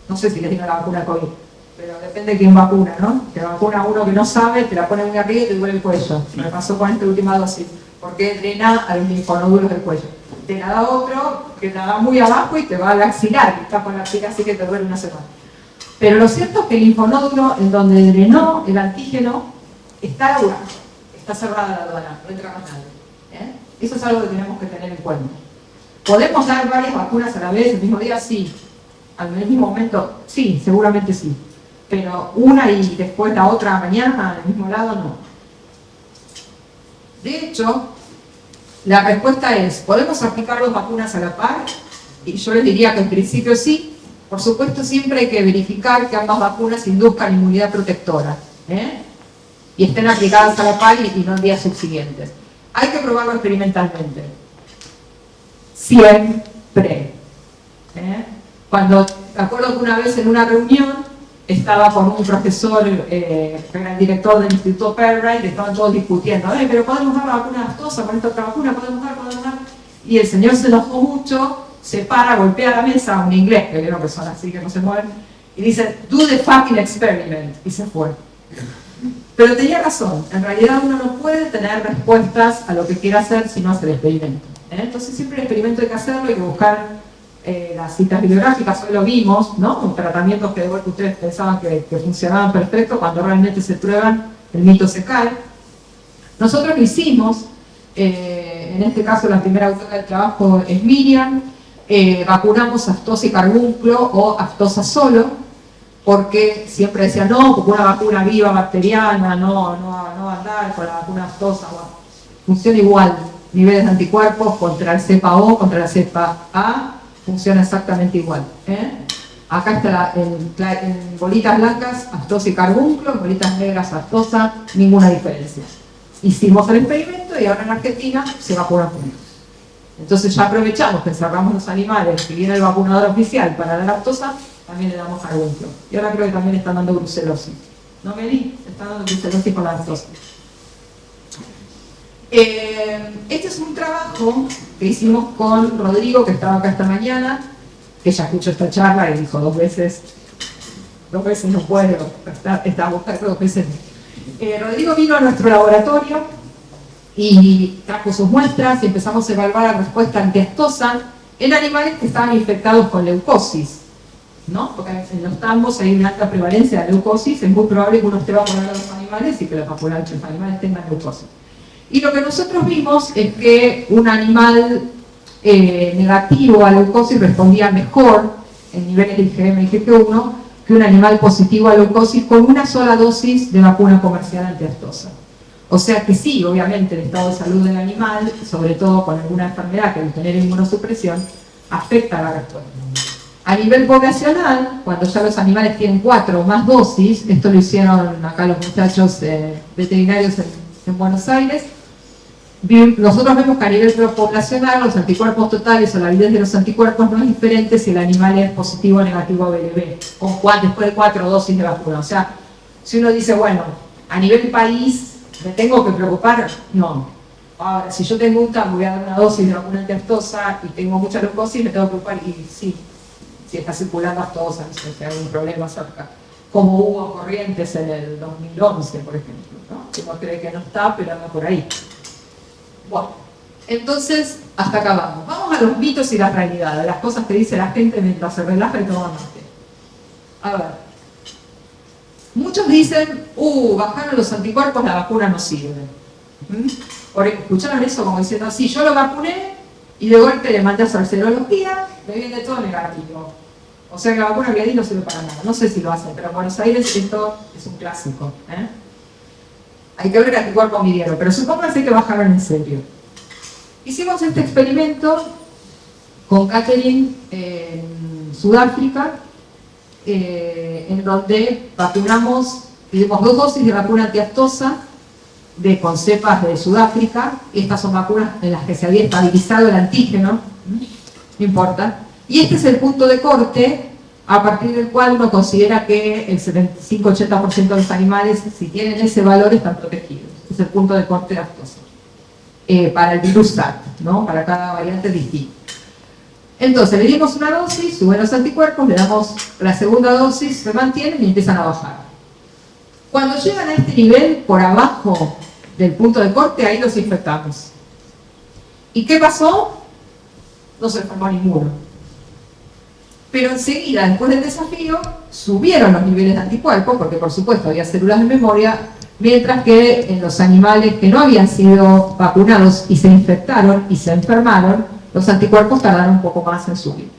no sé si le digo la vacuna del COVID, pero depende de quién vacuna, ¿no? Te vacuna uno que no sabe, te la pone muy arriba y te duele el cuello. Me pasó con esta última dosis, porque drena a los linfonódulos del cuello. Te la da otro que la da muy abajo y te va a la axilar, y estás con la axilar así que te duele una semana. Pero lo cierto es que el linfonódulo en donde drenó el antígeno está laburando, está cerrada la aduana, no entra más nadie. Eso es algo que tenemos que tener en cuenta. ¿Podemos dar varias vacunas a la vez el mismo día? Sí. Al mismo momento, sí, seguramente sí. Pero una y después la otra mañana, al mismo lado, no. De hecho, la respuesta es, ¿podemos aplicar 2 vacunas a la par? Y yo les diría que en principio sí. Por supuesto, siempre hay que verificar que ambas vacunas induzcan inmunidad protectora. Y estén aplicadas a la par y no en días subsiguientes. Hay que probarlo experimentalmente. Siempre. Cuando, me acuerdo que una vez en una reunión, estaba con un profesor, que era el director del Instituto Perright, estaban todos discutiendo, pero podemos dar la vacuna aftosa con esta otra vacuna, podemos dar. Y el señor se enojó mucho, se para, golpea la mesa, un inglés, que vieron que son así, que no se mueven, y dice, do the fucking experiment, y se fue. Pero tenía razón, en realidad uno no puede tener respuestas a lo que quiera hacer si no hace el experimento. Entonces siempre el experimento hay que hacerlo, hay que buscar las citas bibliográficas. Hoy lo vimos, ¿no? Tratamientos que de vuelta ustedes pensaban que funcionaban perfecto, cuando realmente se prueban, el mito se cae. Nosotros lo hicimos, en este caso la primera autora del trabajo es Miriam, vacunamos aftosa y carbunclo o aftosa solo, porque siempre decían, no, porque una vacuna viva bacteriana no va a andar con la vacuna aftosa. Bueno, funciona igual, niveles de anticuerpos contra el cepa O, contra la cepa A, funciona exactamente igual. Acá está en bolitas blancas, aftosa y carbunclo, en bolitas negras, aftosa, ninguna diferencia. Hicimos el experimento y ahora en Argentina se vacunan juntos. Entonces ya aprovechamos que encerramos los animales, que viene el vacunador oficial para dar aftosa, también le damos carbunclo. Y ahora creo que también están dando brucelosis. ¿No, Meli? Están dando brucelosis con la aftosa. Este es un trabajo que hicimos con Rodrigo, que estaba acá esta mañana, que ya escuchó esta charla y dijo 2 veces no puedo, está buscando 2 veces. Rodrigo vino a nuestro laboratorio y trajo sus muestras y empezamos a evaluar la respuesta antiaftosa en animales que estaban infectados con leucosis, ¿no? Porque en los tambos hay una alta prevalencia de leucosis, es muy probable que uno esté vacunando a los animales y que los animales tengan leucosis. Y lo que nosotros vimos es que un animal negativo a leucosis respondía mejor en niveles de IgM y IgG1 que un animal positivo a leucosis con una sola dosis de vacuna comercial antiaftosa. O sea que sí, obviamente el estado de salud del animal, sobre todo con alguna enfermedad que al tener inmunosupresión, afecta la respuesta. A nivel poblacional, cuando ya los animales tienen 4 o más dosis, esto lo hicieron acá los muchachos veterinarios en Buenos Aires, nosotros vemos que a nivel poblacional los anticuerpos totales o la validez de los anticuerpos no es diferente si el animal es positivo o negativo a BLB, después de 4 dosis de vacuna. O sea, si uno dice, bueno, a nivel país, ¿me tengo que preocupar? No. Ahora, si yo tengo un tambo, voy a dar una dosis de vacuna antiaftosa y tengo mucha leucosis, me tengo que preocupar, y sí, si está circulando aftosa, no sé si hay algún problema cerca. Como hubo corrientes en el 2011, por ejemplo, ¿no? Que uno cree que no está, pero anda por ahí. Bueno, entonces, hasta acá vamos. Vamos a los mitos y las realidades, las cosas que dice la gente mientras se relaja y toma mate. A ver. Muchos dicen, bajaron los anticuerpos, la vacuna no sirve. ¿Escucharon eso como diciendo, sí, yo lo vacuné y de golpe le mandé a hacer serología, me viene todo negativo? O sea que la vacuna que le di no sirve para nada. No sé si lo hacen, pero en Buenos Aires esto es un clásico. Hay que ver qué anticuerpos midieron, pero supónganse que bajaron en serio. Hicimos este experimento con Catherine en Sudáfrica, en donde vacunamos, dimos 2 dosis de vacuna antiaftosa con cepas de Sudáfrica. Estas son vacunas en las que se había estabilizado el antígeno, no importa. Y este es el punto de corte a partir del cual uno considera que el 75-80% de los animales, si tienen ese valor, están protegidos. Es el punto de corte de aftosa. Para el virus SARS, ¿no? Para cada variante distinta. Entonces, le dimos una dosis, suben los anticuerpos, le damos la segunda dosis, se mantienen y empiezan a bajar. Cuando llegan a este nivel, por abajo del punto de corte, ahí los infectamos. ¿Y qué pasó? No se enfermó ninguno. Pero enseguida, después del desafío, subieron los niveles de anticuerpos, porque por supuesto había células de memoria, mientras que en los animales que no habían sido vacunados y se infectaron y se enfermaron, los anticuerpos tardaron un poco más en subir.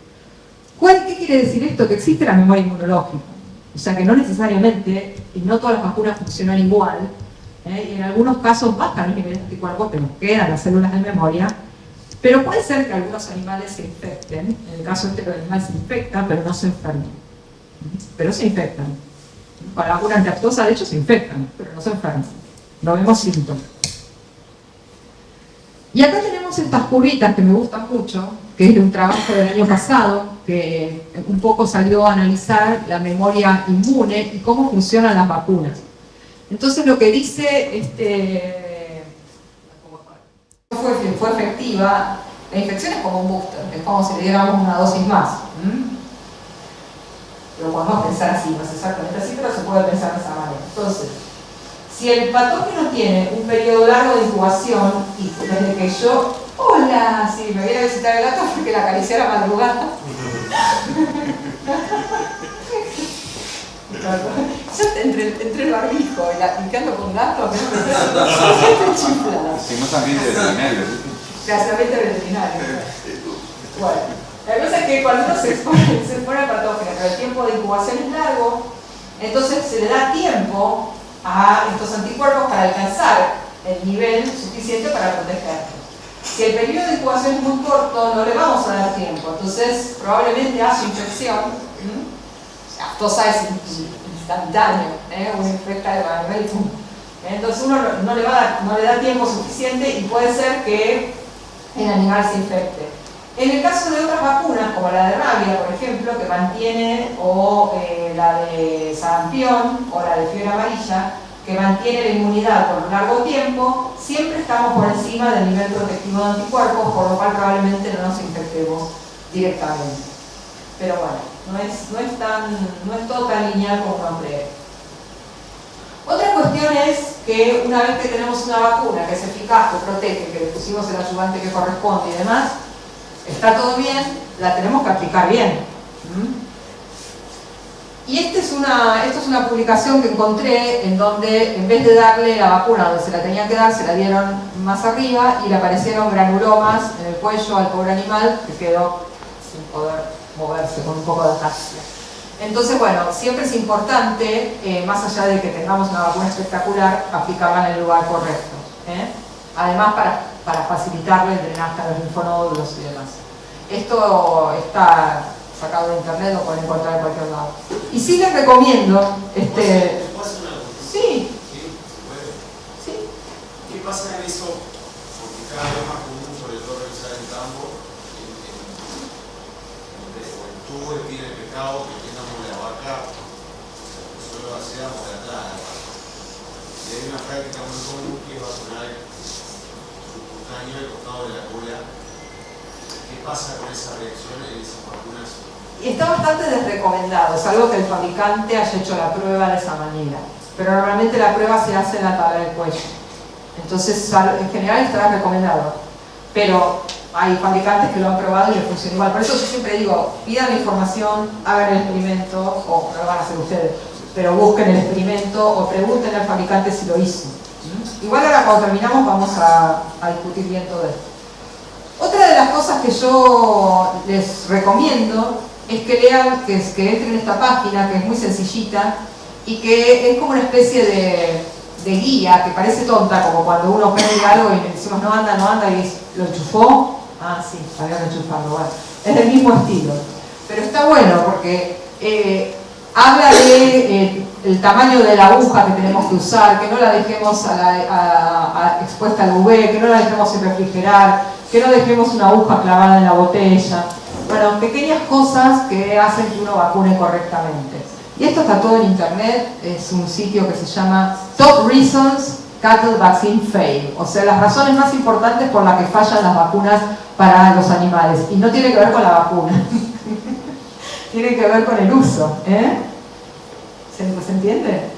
¿Qué quiere decir esto? Que existe la memoria inmunológica. O sea que no necesariamente, y no todas las vacunas funcionan igual, y en algunos casos bajan los niveles de anticuerpos, pero quedan las células de memoria. Pero puede ser que algunos animales se infecten, en el caso este, los animales se infectan, pero no se enferman. Pero se infectan. Con la vacuna antiaftosa, de hecho, se infectan, pero no se enferman. No vemos síntomas. Y acá tenemos estas curvitas que me gustan mucho, que es de un trabajo del año pasado, que un poco salió a analizar la memoria inmune y cómo funcionan las vacunas. Entonces lo que dice fue efectiva. La infección es como un booster, es como si le diéramos una dosis más. Lo podemos pensar así, no es exactamente así, pero se puede pensar de esa manera. Entonces, si el patógeno tiene un periodo largo de incubación, y desde que yo, hola, si me viene a visitar el gato porque la acaricié a la madrugada. Entre el barbijo y que ando con gato, que no me estoy chiflada. Si no es ambiente veterinario. Gracias, ambiente veterinario. Bueno, la cosa es que cuando uno se expone al patógeno, pero el tiempo de incubación es largo, entonces se le da tiempo a estos anticuerpos para alcanzar el nivel suficiente para protegerlo. Si el periodo de incubación es muy corto, no le vamos a dar tiempo, entonces probablemente a su infección, aftosa es instantáneo, uno infecta de manera y pum. Entonces uno no le da tiempo suficiente y puede ser que el animal se infecte. En el caso de otras vacunas, como la de rabia, por ejemplo, que mantiene, o la de sarampión, o la de fiebre amarilla, que mantiene la inmunidad por un largo tiempo, siempre estamos por encima del nivel protectivo de anticuerpos, por lo cual probablemente no nos infectemos directamente. Pero bueno, no es todo tan lineal como uno cree. Otra cuestión es que una vez que tenemos una vacuna que es eficaz, que protege, que le pusimos el ayudante que corresponde y demás, está todo bien, la tenemos que aplicar bien. Y esto es una publicación que encontré en donde en vez de darle la vacuna donde se la tenía que dar, se la dieron más arriba y le aparecieron granulomas en el cuello al pobre animal que quedó sin poder moverse, con un poco de ataxia. Entonces, bueno, siempre es importante, más allá de que tengamos una vacuna espectacular, aplicarla en el lugar correcto. Además, para facilitarle el drenaje a los linfonódulos y demás. Esto está sacado de internet, lo pueden encontrar en cualquier lado. Y sí les recomiendo, ¿Puedo hacer una cosa? Sí. ¿Sí? ¿Se puede? Sí. ¿Qué pasa en eso? Porque cada vez más común, sobre todo realizar en campo, o en tubo de piel de pescado, que tengamos la vaca, solo vacía moratada. Y hay una práctica muy común que es vacunar subcutáneo al costado de la cola. ¿Qué pasa con esa reacción en esas vacunas? Y está bastante desrecomendado, es algo que el fabricante haya hecho la prueba de esa manera. Pero normalmente la prueba se hace en la tabla del cuello. Entonces, en general estará recomendado. Pero hay fabricantes que lo han probado y les funciona igual. Por eso yo siempre digo, pidan la información, hagan el experimento, o no lo van a hacer ustedes, pero busquen el experimento o pregunten al fabricante si lo hizo. Igual ahora cuando terminamos vamos a discutir bien todo esto. Otra de las cosas que yo les recomiendo es que lean, que entren en esta página, que es muy sencillita y que es como una especie de guía, que parece tonta, como cuando uno prende algo y le decimos no anda, y dice, ¿lo enchufó? Ah, sí, había que enchufarlo, bueno. Es del mismo estilo. Pero está bueno porque Habla de el tamaño de la aguja que tenemos que usar, que no la dejemos expuesta al UV, que no la dejemos sin refrigerar, que no dejemos una aguja clavada en la botella. Bueno, pequeñas cosas que hacen que uno vacune correctamente. Y esto está todo en internet, es un sitio que se llama Top Reasons Cattle Vaccine Fail, o sea, las razones más importantes por las que fallan las vacunas para los animales. Y no tiene que ver con la vacuna, tiene que ver con el uso. ¿Se entiende?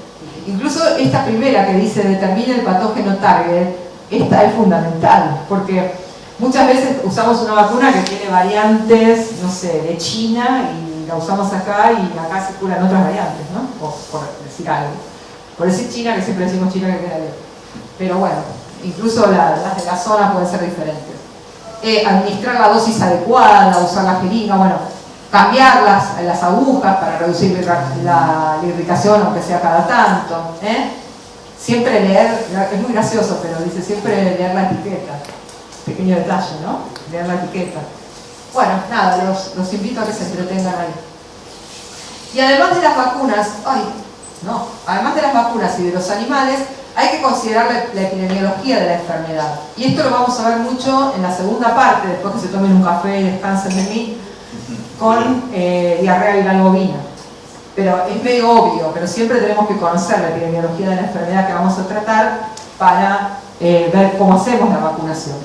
Incluso esta primera que dice determine el patógeno target, esta es fundamental, porque muchas veces usamos una vacuna que tiene variantes, no sé, de China y la usamos acá y acá circulan otras variantes, ¿no? Por decir algo. Por decir China, que siempre decimos China que queda lejos. Pero bueno, incluso las de la zona pueden ser diferentes. Administrar la dosis adecuada, usar la jeringa, bueno, cambiar las agujas para reducir la irritación, aunque sea cada tanto. Siempre leer, es muy gracioso, pero dice siempre leer la etiqueta. Pequeño detalle, ¿no? Leer la etiqueta. Bueno, nada, los invito a que se entretengan ahí. Y además de las vacunas, además de las vacunas y de los animales, hay que considerar la epidemiología de la enfermedad. Y esto lo vamos a ver mucho en la segunda parte, después que se tomen un café y descansen de mí, con diarrea viral bovina. Pero es medio obvio, pero siempre tenemos que conocer la epidemiología de la enfermedad que vamos a tratar para ver cómo hacemos la vacunación.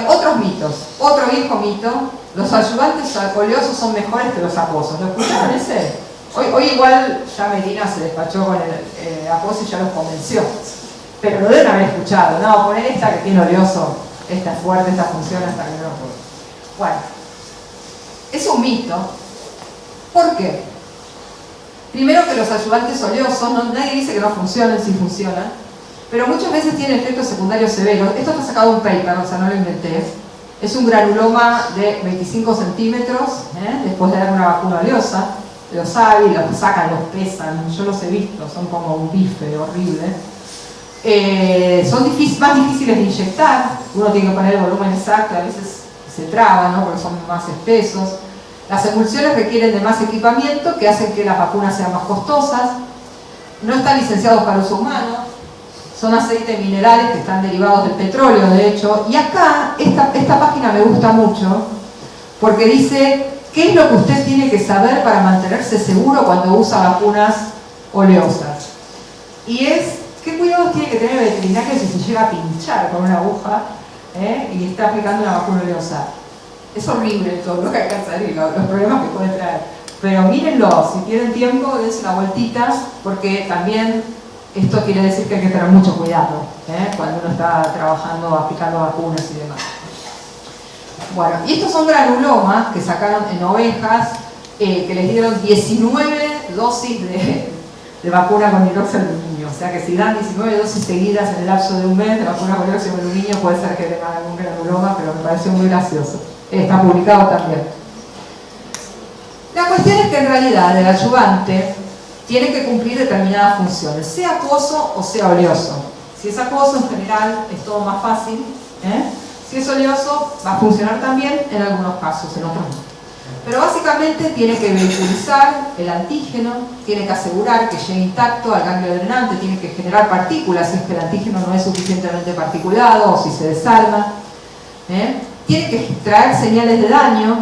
Otros mitos. Otro viejo mito: los ayudantes oleosos son mejores que los aposos. ¿Lo escucharon ese? Hoy igual ya Medina se despachó con el aposo y ya los convenció. Pero lo deben haber escuchado. No, poner esta que tiene oleoso, esta es fuerte, esta funciona, esta que no puede. Bueno, es un mito. ¿Por qué? Primero, que los ayudantes oleosos, nadie dice que no funcionen, sí funcionan, pero muchas veces tienen efectos secundarios severos. Esto está sacado de un paper, o sea, no lo inventé. Es un granuloma de 25 centímetros, después de dar una vacuna oleosa. Los hay, los sacan, los pesan, yo los he visto, son como un bife horrible. Son más difíciles de inyectar, uno tiene que poner el volumen exacto, a veces se traba, ¿no? Porque son más espesos. Las emulsiones requieren de más equipamiento, que hacen que las vacunas sean más costosas. No están licenciados para uso humano, son aceites minerales que están derivados del petróleo, de hecho. Y acá, esta página me gusta mucho, porque dice: ¿qué es lo que usted tiene que saber para mantenerse seguro cuando usa vacunas oleosas? Y es, ¿qué cuidados tiene que tener el veterinario si se llega a pinchar con una aguja y está aplicando una vacuna oleosa? Es horrible todo lo que alcanza a decir, los problemas que puede traer. Pero mírenlo, si tienen tiempo, dense una vueltita, porque también esto quiere decir que hay que tener mucho cuidado cuando uno está trabajando, aplicando vacunas y demás. Bueno, y estos son granulomas que sacaron en ovejas, que les dieron 19 dosis de vacuna con hidróxido de aluminio. O sea que si dan 19 dosis seguidas en el lapso de un mes de vacuna con hidróxido de aluminio, puede ser que tengan algún granuloma, pero me pareció muy gracioso. Está publicado también. La cuestión es que en realidad el adyuvante tiene que cumplir determinadas funciones, sea acuoso o sea oleoso. Si es acuoso, en general es todo más fácil. Si es oleoso, va a funcionar también en algunos casos, en otros no. Pero básicamente tiene que vehiculizar el antígeno, tiene que asegurar que llegue intacto al ganglio drenante, tiene que generar partículas si es que el antígeno no es suficientemente particulado o si se desarma. Tiene que extraer señales de daño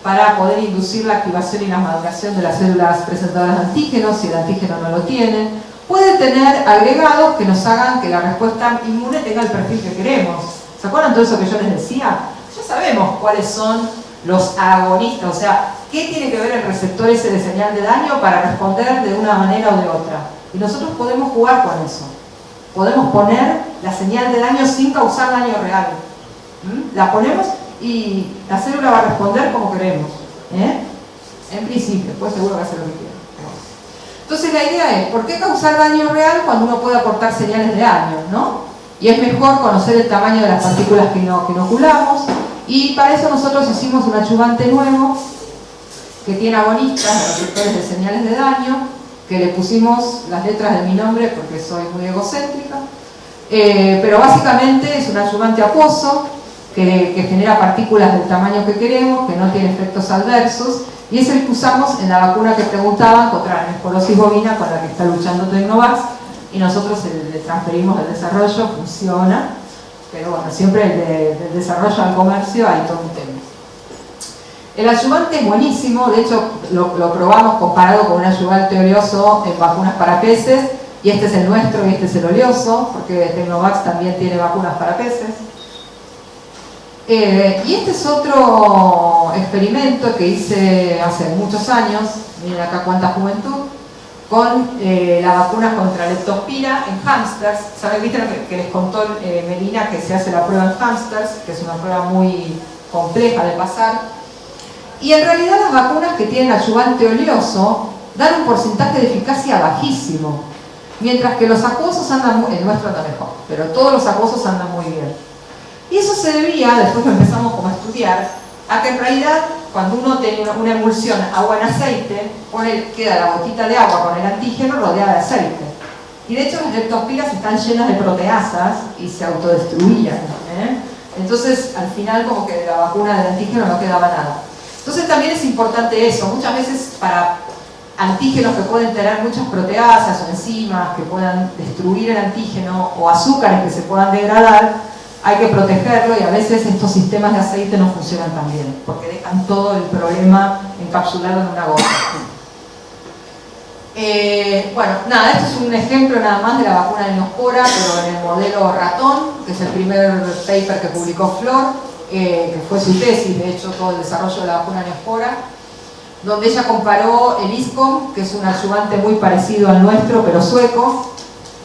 para poder inducir la activación y la maduración de las células presentadoras de antígenos si el antígeno no lo tiene. Puede tener agregados que nos hagan que la respuesta inmune tenga el perfil que queremos. ¿Se acuerdan todo eso que yo les decía? Ya sabemos cuáles son los agonistas, o sea, ¿qué tiene que ver el receptor ese de señal de daño para responder de una manera o de otra? Y nosotros podemos jugar con eso. Podemos poner la señal de daño sin causar daño real. La ponemos y la célula va a responder como queremos. En principio, pues seguro que hace lo que quiera. Entonces la idea es, ¿por qué causar daño real cuando uno puede aportar señales de daño, ¿no? Y es mejor conocer el tamaño de las partículas que inoculamos, y para eso nosotros hicimos un adyuvante nuevo que tiene agonistas, receptores de señales de daño, que le pusimos las letras de mi nombre porque soy muy egocéntrica, pero básicamente es un adyuvante acuoso que genera partículas del tamaño que queremos, que no tiene efectos adversos, y es el que usamos en la vacuna que preguntaban contra la nesporosis bovina con la que está luchando Tecnovax, y nosotros le transferimos el desarrollo, funciona, pero bueno, siempre del desarrollo al comercio hay todo un tema. El adyuvante es buenísimo, de hecho lo probamos comparado con un adyuvante oleoso en vacunas para peces, y este es el nuestro y este es el oleoso, porque Tecnovax también tiene vacunas para peces. Y este es otro experimento que hice hace muchos años, miren acá cuánta juventud, con la vacuna contra leptospira en hámsters. ¿Saben? ¿Viste lo que les contó Melina, que se hace la prueba en hámsters, que es una prueba muy compleja de pasar? Y en realidad las vacunas que tienen adyuvante oleoso dan un porcentaje de eficacia bajísimo, mientras que los acuosos andan, el nuestro anda mejor, pero todos los acuosos andan muy bien. Y eso se debía, después lo empezamos como a estudiar, a que en realidad cuando uno tiene una emulsión agua en aceite, queda la gotita de agua con el antígeno rodeada de aceite. Y de hecho las leptospiras están llenas de proteasas y se autodestruían. Entonces al final como que de la vacuna del antígeno no quedaba nada. Entonces también es importante eso, muchas veces para antígenos que pueden tener muchas proteasas o enzimas que puedan destruir el antígeno o azúcares que se puedan degradar, hay que protegerlo, y a veces estos sistemas de aceite no funcionan tan bien, porque dejan todo el problema encapsulado en una gota. Bueno, nada, esto es un ejemplo nada más de la vacuna de Neospora, pero en el modelo ratón, que es el primer paper que publicó Flor, que fue su tesis, de hecho, todo el desarrollo de la vacuna de Neospora, donde ella comparó el ISCOM, que es un adyuvante muy parecido al nuestro, pero sueco,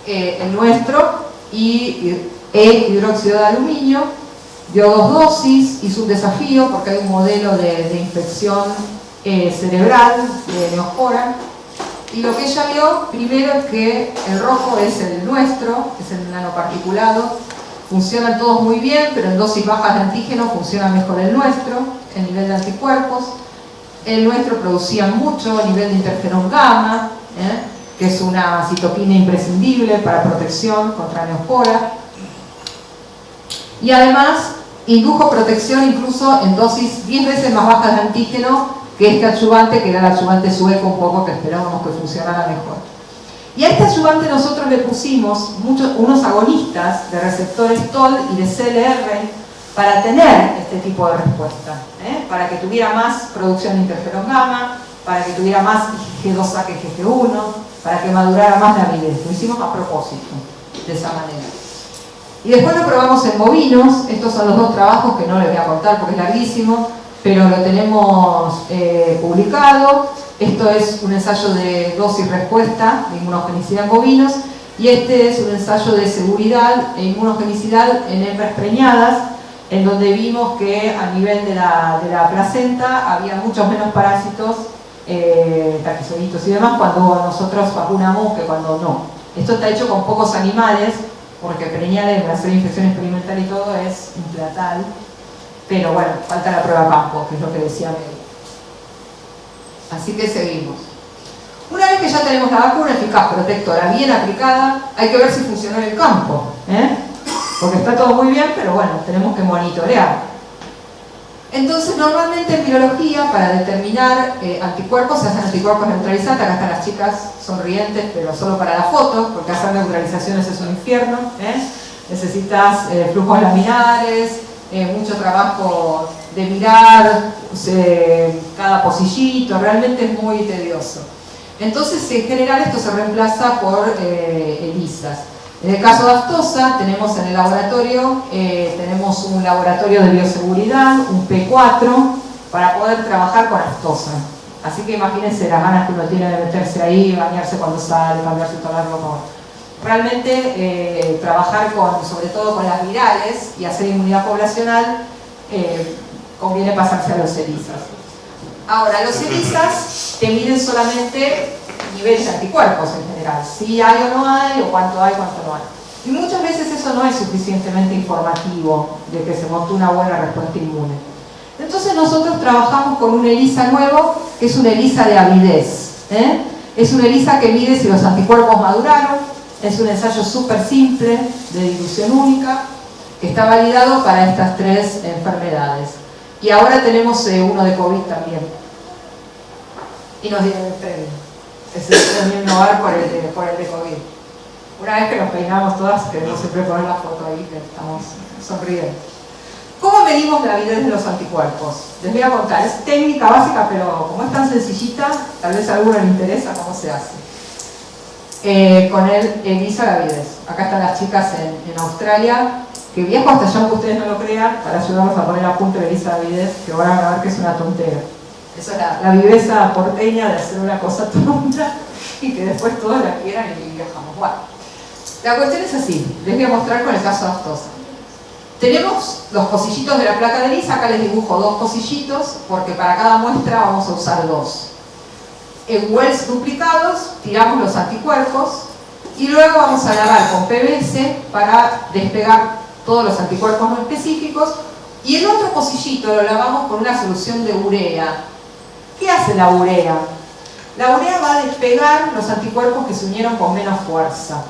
el nuestro, y hidróxido de aluminio, dio 2 dosis, hizo un desafío porque hay un modelo de infección cerebral de Neospora, y lo que ella vio primero es que el rojo es el nuestro, es el nanoparticulado, funcionan todos muy bien, pero en dosis bajas de antígeno funciona mejor el nuestro, el nivel de anticuerpos. El nuestro producía mucho a nivel de interferón gamma, que es una citokina imprescindible para protección contra Neospora. Y además indujo protección incluso en dosis 10 veces más bajas de antígeno que este adyuvante, que era el adyuvante sueco un poco, que esperábamos que funcionara mejor. Y a este adyuvante nosotros le pusimos unos agonistas de receptores TOL y de CLR para tener este tipo de respuesta, para que tuviera más producción de interferón gamma, para que tuviera más IgG2A que IgG1, para que madurara más la avidez. Lo hicimos a propósito, de esa manera. Y después lo probamos en bovinos. Estos son los 2 trabajos que no les voy a contar porque es larguísimo, pero lo tenemos publicado. Esto es un ensayo de dosis-respuesta de inmunogenicidad en bovinos, y este es un ensayo de seguridad e inmunogenicidad en hembras preñadas, en donde vimos que a nivel de la placenta había muchos menos parásitos, taquizoiditos y demás, cuando nosotros vacunamos que cuando no. Esto está hecho con pocos animales, porque preñar en hacer infección experimental y todo es implatal, pero bueno, falta la prueba campo, que es lo que decía Mel. Así que seguimos. Una vez que ya tenemos la vacuna eficaz, protectora, bien aplicada, hay que ver si funciona en el campo, porque está todo muy bien, pero bueno, tenemos que monitorear. Entonces, normalmente en virología, para determinar anticuerpos, se hacen anticuerpos neutralizantes. Acá están las chicas sonrientes, pero solo para la foto, porque hacer neutralizaciones es un infierno. Necesitas flujos laminares, mucho trabajo de mirar cada pocillito, realmente es muy tedioso. Entonces, en general, esto se reemplaza por ELISAs. En el caso de aftosa, tenemos en el laboratorio, tenemos un laboratorio de bioseguridad, un P4, para poder trabajar con aftosa. Así que imagínense las ganas que uno tiene de meterse ahí, bañarse cuando sale, cambiarse toda la ropa. Realmente trabajar sobre todo con las virales y hacer inmunidad poblacional, conviene pasarse a los ELISAs. Ahora, los ELISAs te miden solamente niveles de anticuerpos en general, si hay o no hay, o cuánto hay, cuánto no hay. Y muchas veces eso no es suficientemente informativo de que se montó una buena respuesta inmune. Entonces nosotros trabajamos con un ELISA nuevo, que es un ELISA de avidez. Es un ELISA que mide si los anticuerpos maduraron, es un ensayo súper simple, de dilución única, que está validado para estas 3 enfermedades. Y ahora tenemos uno de COVID también. Y nos dieron el premio. Es el premio Innovar por el de COVID. Una vez que nos peinamos todas, queremos siempre poner la foto ahí, que estamos sonriendo. ¿Cómo medimos la avidez de los anticuerpos? Les voy a contar, es técnica básica, pero como es tan sencillita, tal vez a alguno le interesa cómo se hace. Con el ELISA de avidez. Acá están las chicas en Australia, que viajo hasta allá, aunque ustedes no lo crean, para ayudarnos a poner a punto el ELISA de avidez, que van a ver que es una tontera. Eso es la viveza porteña de hacer una cosa tonta y que después todos la quieran y viajamos. Bueno, la cuestión es así, les voy a mostrar con el caso de aftosa. Tenemos los pocillitos de la placa de ELISA, acá les dibujo 2 pocillitos, porque para cada muestra vamos a usar 2. En wells duplicados tiramos los anticuerpos y luego vamos a lavar con PVC para despegar todos los anticuerpos no específicos, y el otro pocillito lo lavamos con una solución de urea. ¿Qué hace la urea? La urea va a despegar los anticuerpos que se unieron con menos fuerza.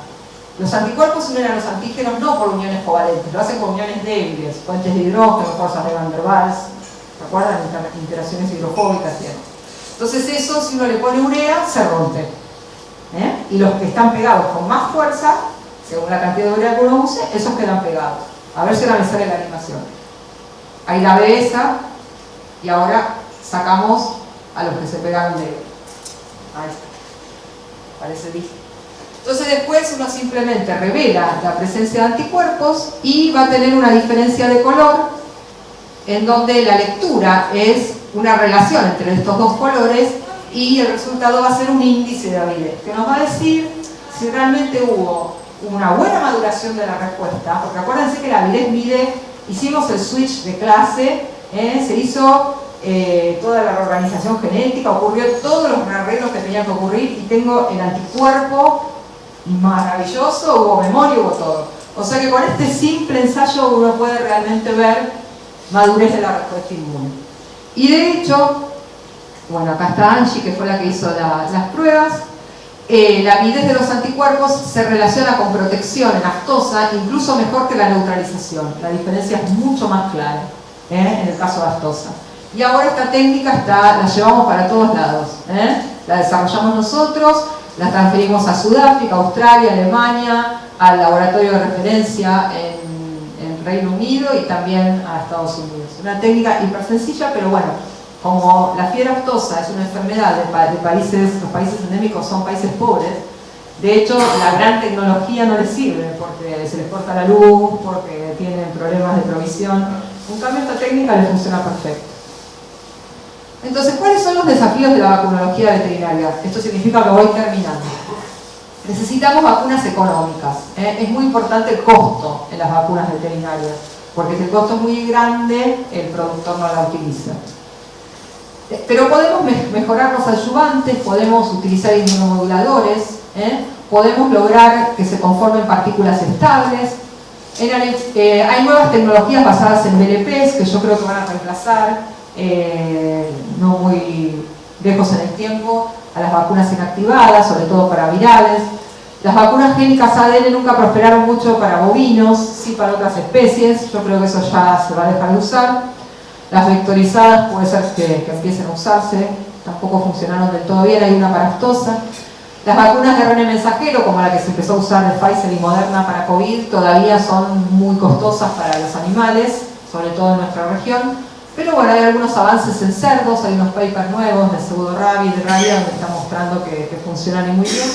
Los anticuerpos se unen a los antígenos no por uniones covalentes, lo hacen con uniones débiles, puentes de hidrógeno, fuerzas de Van der Waals, ¿recuerdan? Interacciones hidrofóbicas y demás. Entonces eso, si uno le pone urea, se rompe. Y los que están pegados con más fuerza, según la cantidad de urea que uno use, esos quedan pegados. A ver si ahora me sale la animación. Ahí la ve esa, y ahora sacamos a los que se pegaron de él. Ahí está. Parece listo. Entonces después uno simplemente revela la presencia de anticuerpos y va a tener una diferencia de color en donde la lectura es una relación entre estos 2 colores y el resultado va a ser un índice de avidez que nos va a decir si realmente hubo una buena maduración de la respuesta, porque acuérdense que la avidez mide, hicimos el switch de clase, se hizo toda la reorganización genética, ocurrió todos los arreglos que tenían que ocurrir y tengo el anticuerpo maravilloso, hubo memoria, hubo todo. O sea que con este simple ensayo uno puede realmente ver madurez de la respuesta inmune. Y de hecho, bueno, acá está Angie, que fue la que hizo las pruebas. La avidez de los anticuerpos se relaciona con protección en aftosa, incluso mejor que la neutralización. La diferencia es mucho más clara en el caso de aftosa. Y ahora esta técnica la llevamos para todos lados. La desarrollamos nosotros, la transferimos a Sudáfrica, Australia, Alemania, al laboratorio de referencia en Reino Unido y también a Estados Unidos. Una técnica hiper sencilla, pero bueno, como la fiebre aftosa es una enfermedad de países, los países endémicos son países pobres, de hecho la gran tecnología no les sirve porque se les corta la luz, porque tienen problemas de provisión. En cambio esta técnica les funciona perfecto. Entonces, ¿cuáles son los desafíos de la vacunología veterinaria? Esto significa que voy terminando. Necesitamos vacunas económicas. Es muy importante el costo en las vacunas veterinarias, porque si el costo es muy grande, el productor no la utiliza. Pero podemos mejorar los adyuvantes, podemos utilizar inmunomoduladores, podemos lograr que se conformen partículas estables. Hay nuevas tecnologías basadas en BLPs que yo creo que van a reemplazar, no muy lejos en el tiempo, a las vacunas inactivadas, sobre todo para virales. Las vacunas génicas ADN nunca prosperaron mucho para bovinos, sí para otras especies, yo creo que eso ya se va a dejar de usar. Las vectorizadas puede ser que empiecen a usarse, tampoco funcionaron del todo bien, hay una para aftosa. Las vacunas de RNA mensajero, como la que se empezó a usar de Pfizer y Moderna para COVID, todavía son muy costosas para los animales, sobre todo en nuestra región. Pero bueno, hay algunos avances en cerdos, hay unos papers nuevos de pseudorabia y de rabia donde están mostrando que funcionan y muy bien.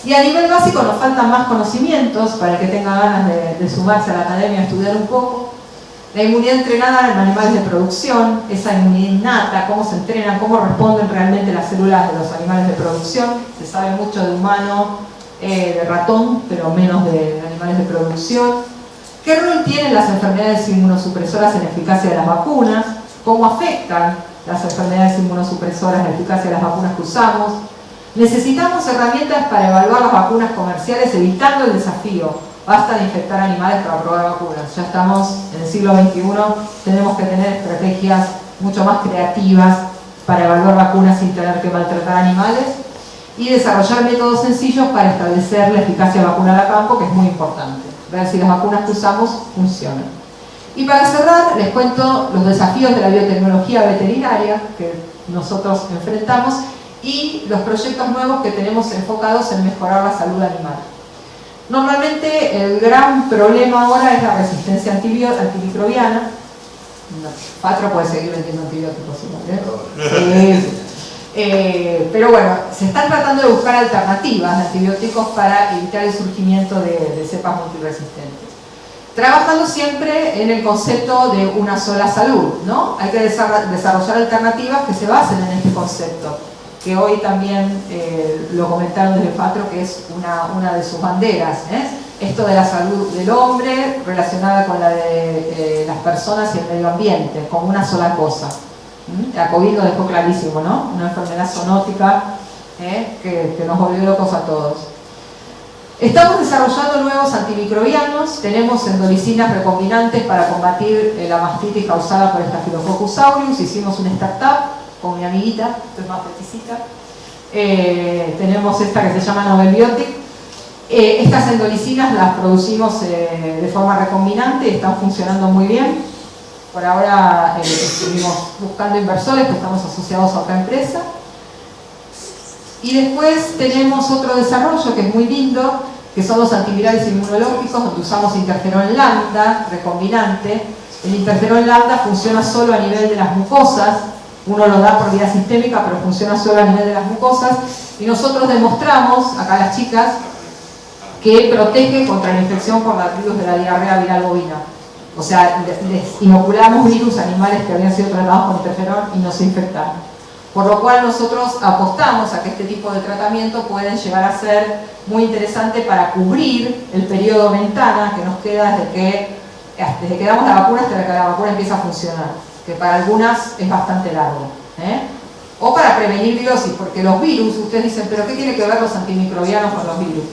Y a nivel básico nos faltan más conocimientos para el que tenga ganas de sumarse a la academia a estudiar un poco. La inmunidad entrenada en animales de producción, esa inmunidad innata, cómo se entrenan, cómo responden realmente las células de los animales de producción. Se sabe mucho de humano, de ratón, pero menos de animales de producción. ¿Qué rol tienen las enfermedades inmunosupresoras en la eficacia de las vacunas? ¿Cómo afectan las enfermedades inmunosupresoras en la eficacia de las vacunas que usamos? Necesitamos herramientas para evaluar las vacunas comerciales evitando el desafío. Basta de infectar animales para probar vacunas. Ya estamos en el siglo XXI, tenemos que tener estrategias mucho más creativas para evaluar vacunas sin tener que maltratar animales y desarrollar métodos sencillos para establecer la eficacia vacunal a campo, que es muy importante. ver si las vacunas que usamos funcionan. Y para cerrar, les cuento los desafíos de la biotecnología veterinaria que nosotros enfrentamos y los proyectos nuevos que tenemos enfocados en mejorar la salud animal. Normalmente el gran problema ahora es la resistencia antimicrobiana. Patro puede seguir vendiendo antibióticos igual, pero bueno, se están tratando de buscar alternativas de antibióticos para evitar el surgimiento de cepas multiresistentes. Trabajando siempre en el concepto de una sola salud, ¿no? Hay que desarrollar alternativas que se basen en este concepto, que hoy también lo comentaron desde Patro, que es una de sus banderas, esto de la salud del hombre relacionada con la de las personas y el medio ambiente, como una sola cosa. La COVID lo dejó clarísimo, ¿no? Una enfermedad zoonótica que nos volvió locos a todos. Estamos desarrollando nuevos antimicrobianos, tenemos endolicinas recombinantes para combatir la mastitis causada por Staphylococcus aureus, hicimos una startup con mi amiguita, que es más peticita. Tenemos esta que se llama Novel Biotic. Estas endolicinas las producimos de forma recombinante y están funcionando muy bien. Por ahora estuvimos buscando inversores, que estamos asociados a otra empresa. Y después tenemos otro desarrollo que es muy lindo, que son los antivirales inmunológicos, donde usamos interferón lambda recombinante. El interferón lambda funciona solo a nivel de las mucosas, uno lo da por vía sistémica, pero funciona solo a nivel de las mucosas. Y nosotros demostramos, acá las chicas, que protege contra la infección por el virus de la diarrea viral bovina. O sea, les inoculamos virus a animales que habían sido tratados con interferón y no se infectaron. Por lo cual nosotros apostamos a que este tipo de tratamiento pueden llegar a ser muy interesante para cubrir el periodo ventana que nos queda desde que damos la vacuna hasta que la vacuna empieza a funcionar, que para algunas es bastante largo. O para prevenir virosis, porque los virus, ustedes dicen, ¿pero qué tiene que ver los antimicrobianos con los virus?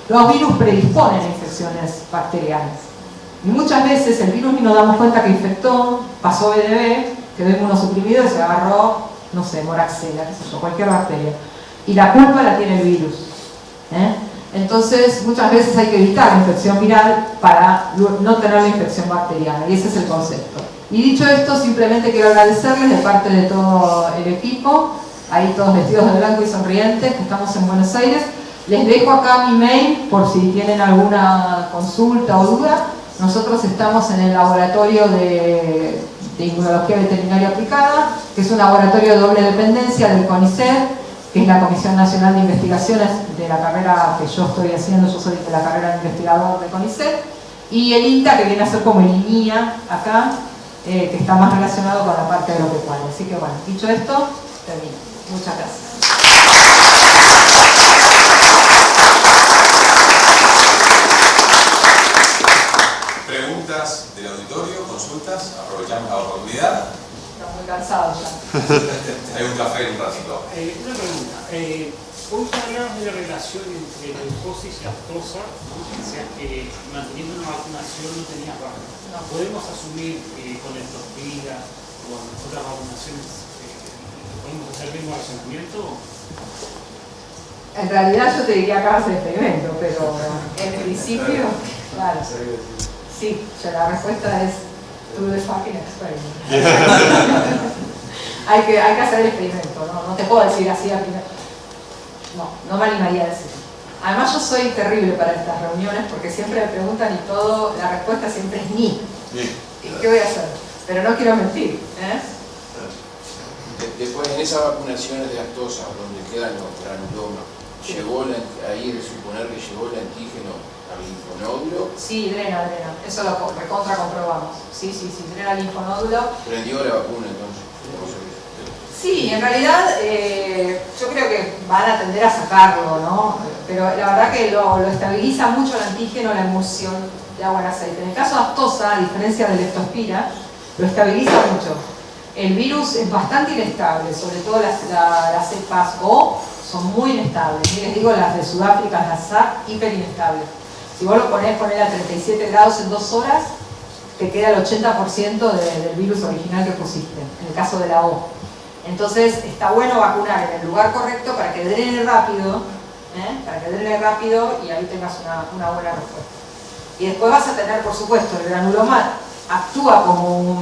Los virus predisponen a infecciones bacterianas. Y muchas veces el virus ni nos damos cuenta que infectó, pasó BDB, quedó inmunosuprimido y se agarró, no sé, moraxella, qué sé yo, cualquier bacteria. Y la culpa la tiene el virus. Entonces, muchas veces hay que evitar la infección viral para no tener la infección bacteriana, y ese es el concepto. Y dicho esto, simplemente quiero agradecerles de parte de todo el equipo, ahí todos vestidos de blanco y sonrientes, que estamos en Buenos Aires. Les dejo acá mi mail por si tienen alguna consulta o duda. Nosotros estamos en el laboratorio de Inmunología Veterinaria Aplicada, que es un laboratorio de doble dependencia del CONICET, que es la Comisión Nacional de Investigaciones de la carrera que yo estoy haciendo. Yo soy de la carrera de investigador de CONICET, y el INTA, que viene a ser como el INIA acá, que está más relacionado con la parte agropecuaria. Así que bueno, dicho esto, termino. Muchas gracias. Preguntas del auditorio, consultas, aprovechamos la oportunidad. Estamos muy cansados ya. Hay un café en un ratito. Una pregunta. Hoy hablamos de la relación entre leucosis y aftosa, ¿no? O sea que manteniendo una vacunación no tenías vacuna. No. ¿Podemos asumir que con leptospira o otras vacunaciones podemos hacer el mismo razonamiento? En realidad yo te diría que hagas el experimento, pero en principio, claro. Sí, la respuesta es do the fucking experiment. hay que hacer el experimento, no te puedo decir así al final. No me animaría a decir. Además yo soy terrible para estas reuniones porque siempre me preguntan y todo, la respuesta siempre es ni. ¿Y qué voy a hacer? Pero no quiero mentir. Después en esas vacunaciones de aftosa, donde quedan los granulomas, ¿llegó ahí de suponer que llegó el antígeno al linfonódulo? Sí, drena. Eso lo recontra comprobamos. Sí, drena el linfonódulo. ¿Prendió la vacuna entonces? Sí, en realidad yo creo que van a tender a sacarlo, ¿no? Pero la verdad que lo estabiliza mucho el antígeno, la emulsión de agua en aceite. En el caso de aftosa, a diferencia de leptospira, lo estabiliza mucho. El virus es bastante inestable, sobre todo las cepas O son muy inestables. Y les digo, las de Sudáfrica, las SAP, hiper inestables. Si vos lo ponés a 37 grados en 2 horas, te queda el 80% del virus original que pusiste, en el caso de la O. Entonces está bueno vacunar en el lugar correcto para que drene rápido, y ahí tengas una buena respuesta. Y después vas a tener, por supuesto, el granuloma actúa como un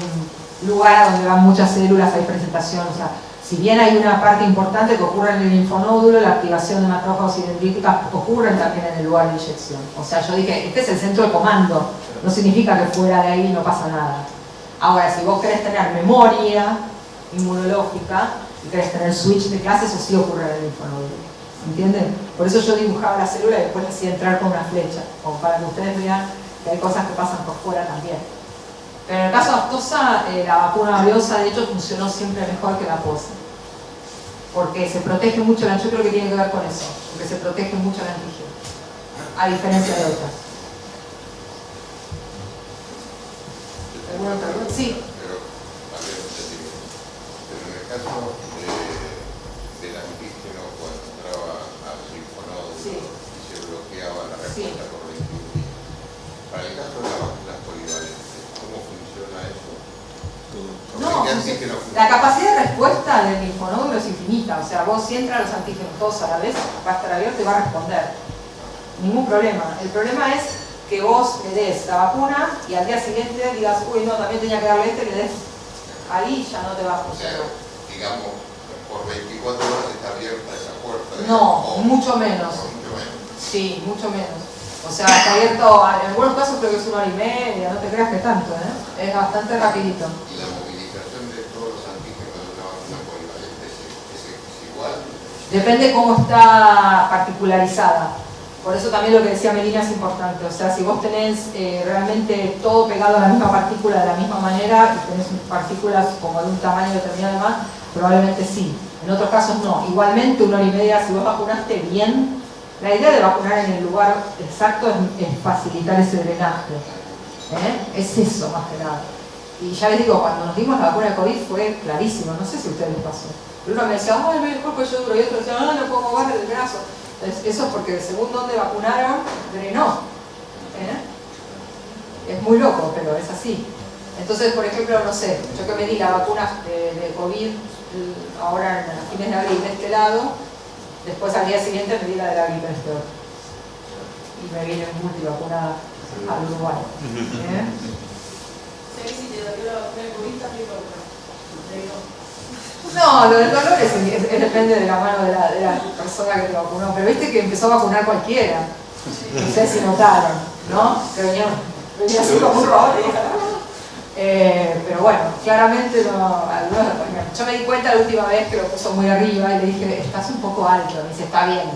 lugar donde van muchas células, hay presentación, o sea, si bien hay una parte importante que ocurre en el linfonódulo, la activación de macrófagos y dendríticas ocurren también en el lugar de inyección. O sea, yo dije, este es el centro de comando, no significa que fuera de ahí no pasa nada. Ahora, si vos querés tener memoria inmunológica y querés tener switch de clase, eso sí ocurre en el linfonódulo. ¿Entienden? Por eso yo dibujaba la célula y después le hacía entrar con una flecha, como para que ustedes vean que hay cosas que pasan por fuera también. Pero en el caso de aftosa, la vacuna valiosa de hecho funcionó siempre mejor que la posa. Porque se protege mucho, yo creo que tiene que ver con eso, porque se protege mucho el antígeno, a diferencia de otras. ¿Alguna otra pregunta? Sí. Pero, a ver, pero en el caso del antígeno cuando entraba al linfonódulo Sí. y se bloqueaba la respuesta por 21 días. Para el caso de las vacunas polivalentes, ¿cómo funciona eso? No, la capacidad de respuesta del linfonódulo es infinita, o sea, vos si entran los antígenos todos a la vez, va a estar abierto y va a responder. Ningún problema. El problema es que vos le des la vacuna y al día siguiente digas, uy, no, también tenía que darle le des ahí, ya no te va a funcionar. O sea, digamos, por 24 horas está abierta esa puerta. No, mucho menos. Mucho menos. Sí, mucho menos. O sea, está abierto, en algunos casos creo que es 1 hora y media, no te creas que tanto, ¿eh? Es bastante rapidito. ¿Y la movilización de todos los antígenos de una vacuna polivalente es igual? Depende cómo está particularizada. Por eso también lo que decía Melina es importante. O sea, si vos tenés realmente todo pegado a la misma partícula de la misma manera y tenés partículas como de un tamaño determinado más, probablemente sí. En otros casos no. Igualmente, 1 hora y media, si vos vacunaste bien, la idea de vacunar en el lugar exacto es facilitar ese drenaje. Es eso más que nada. Y ya les digo, cuando nos dimos la vacuna de COVID fue clarísimo, no sé si a ustedes les pasó. Pero uno me decía, ay, me el cuello duro, y otro decía, no puedo mover el brazo. Entonces, eso es porque según donde vacunaron, drenó. Es muy loco, pero es así. Entonces, por ejemplo, no sé, yo que me di la vacuna de COVID ahora a fines de abril de este lado, después al día siguiente me di la de la gripe este otro. Y me vine multivacunada al Uruguay. Si te dolió la vacuna de COVID, también no, lo del dolor depende de la mano de la persona que te vacunó. Pero viste que empezó a vacunar cualquiera. No sé si notaron, ¿no? Que venía así como un robot. Pero bueno, claramente no, yo me di cuenta la última vez que lo puso muy arriba y le dije, estás un poco alto. Me dice, está bien.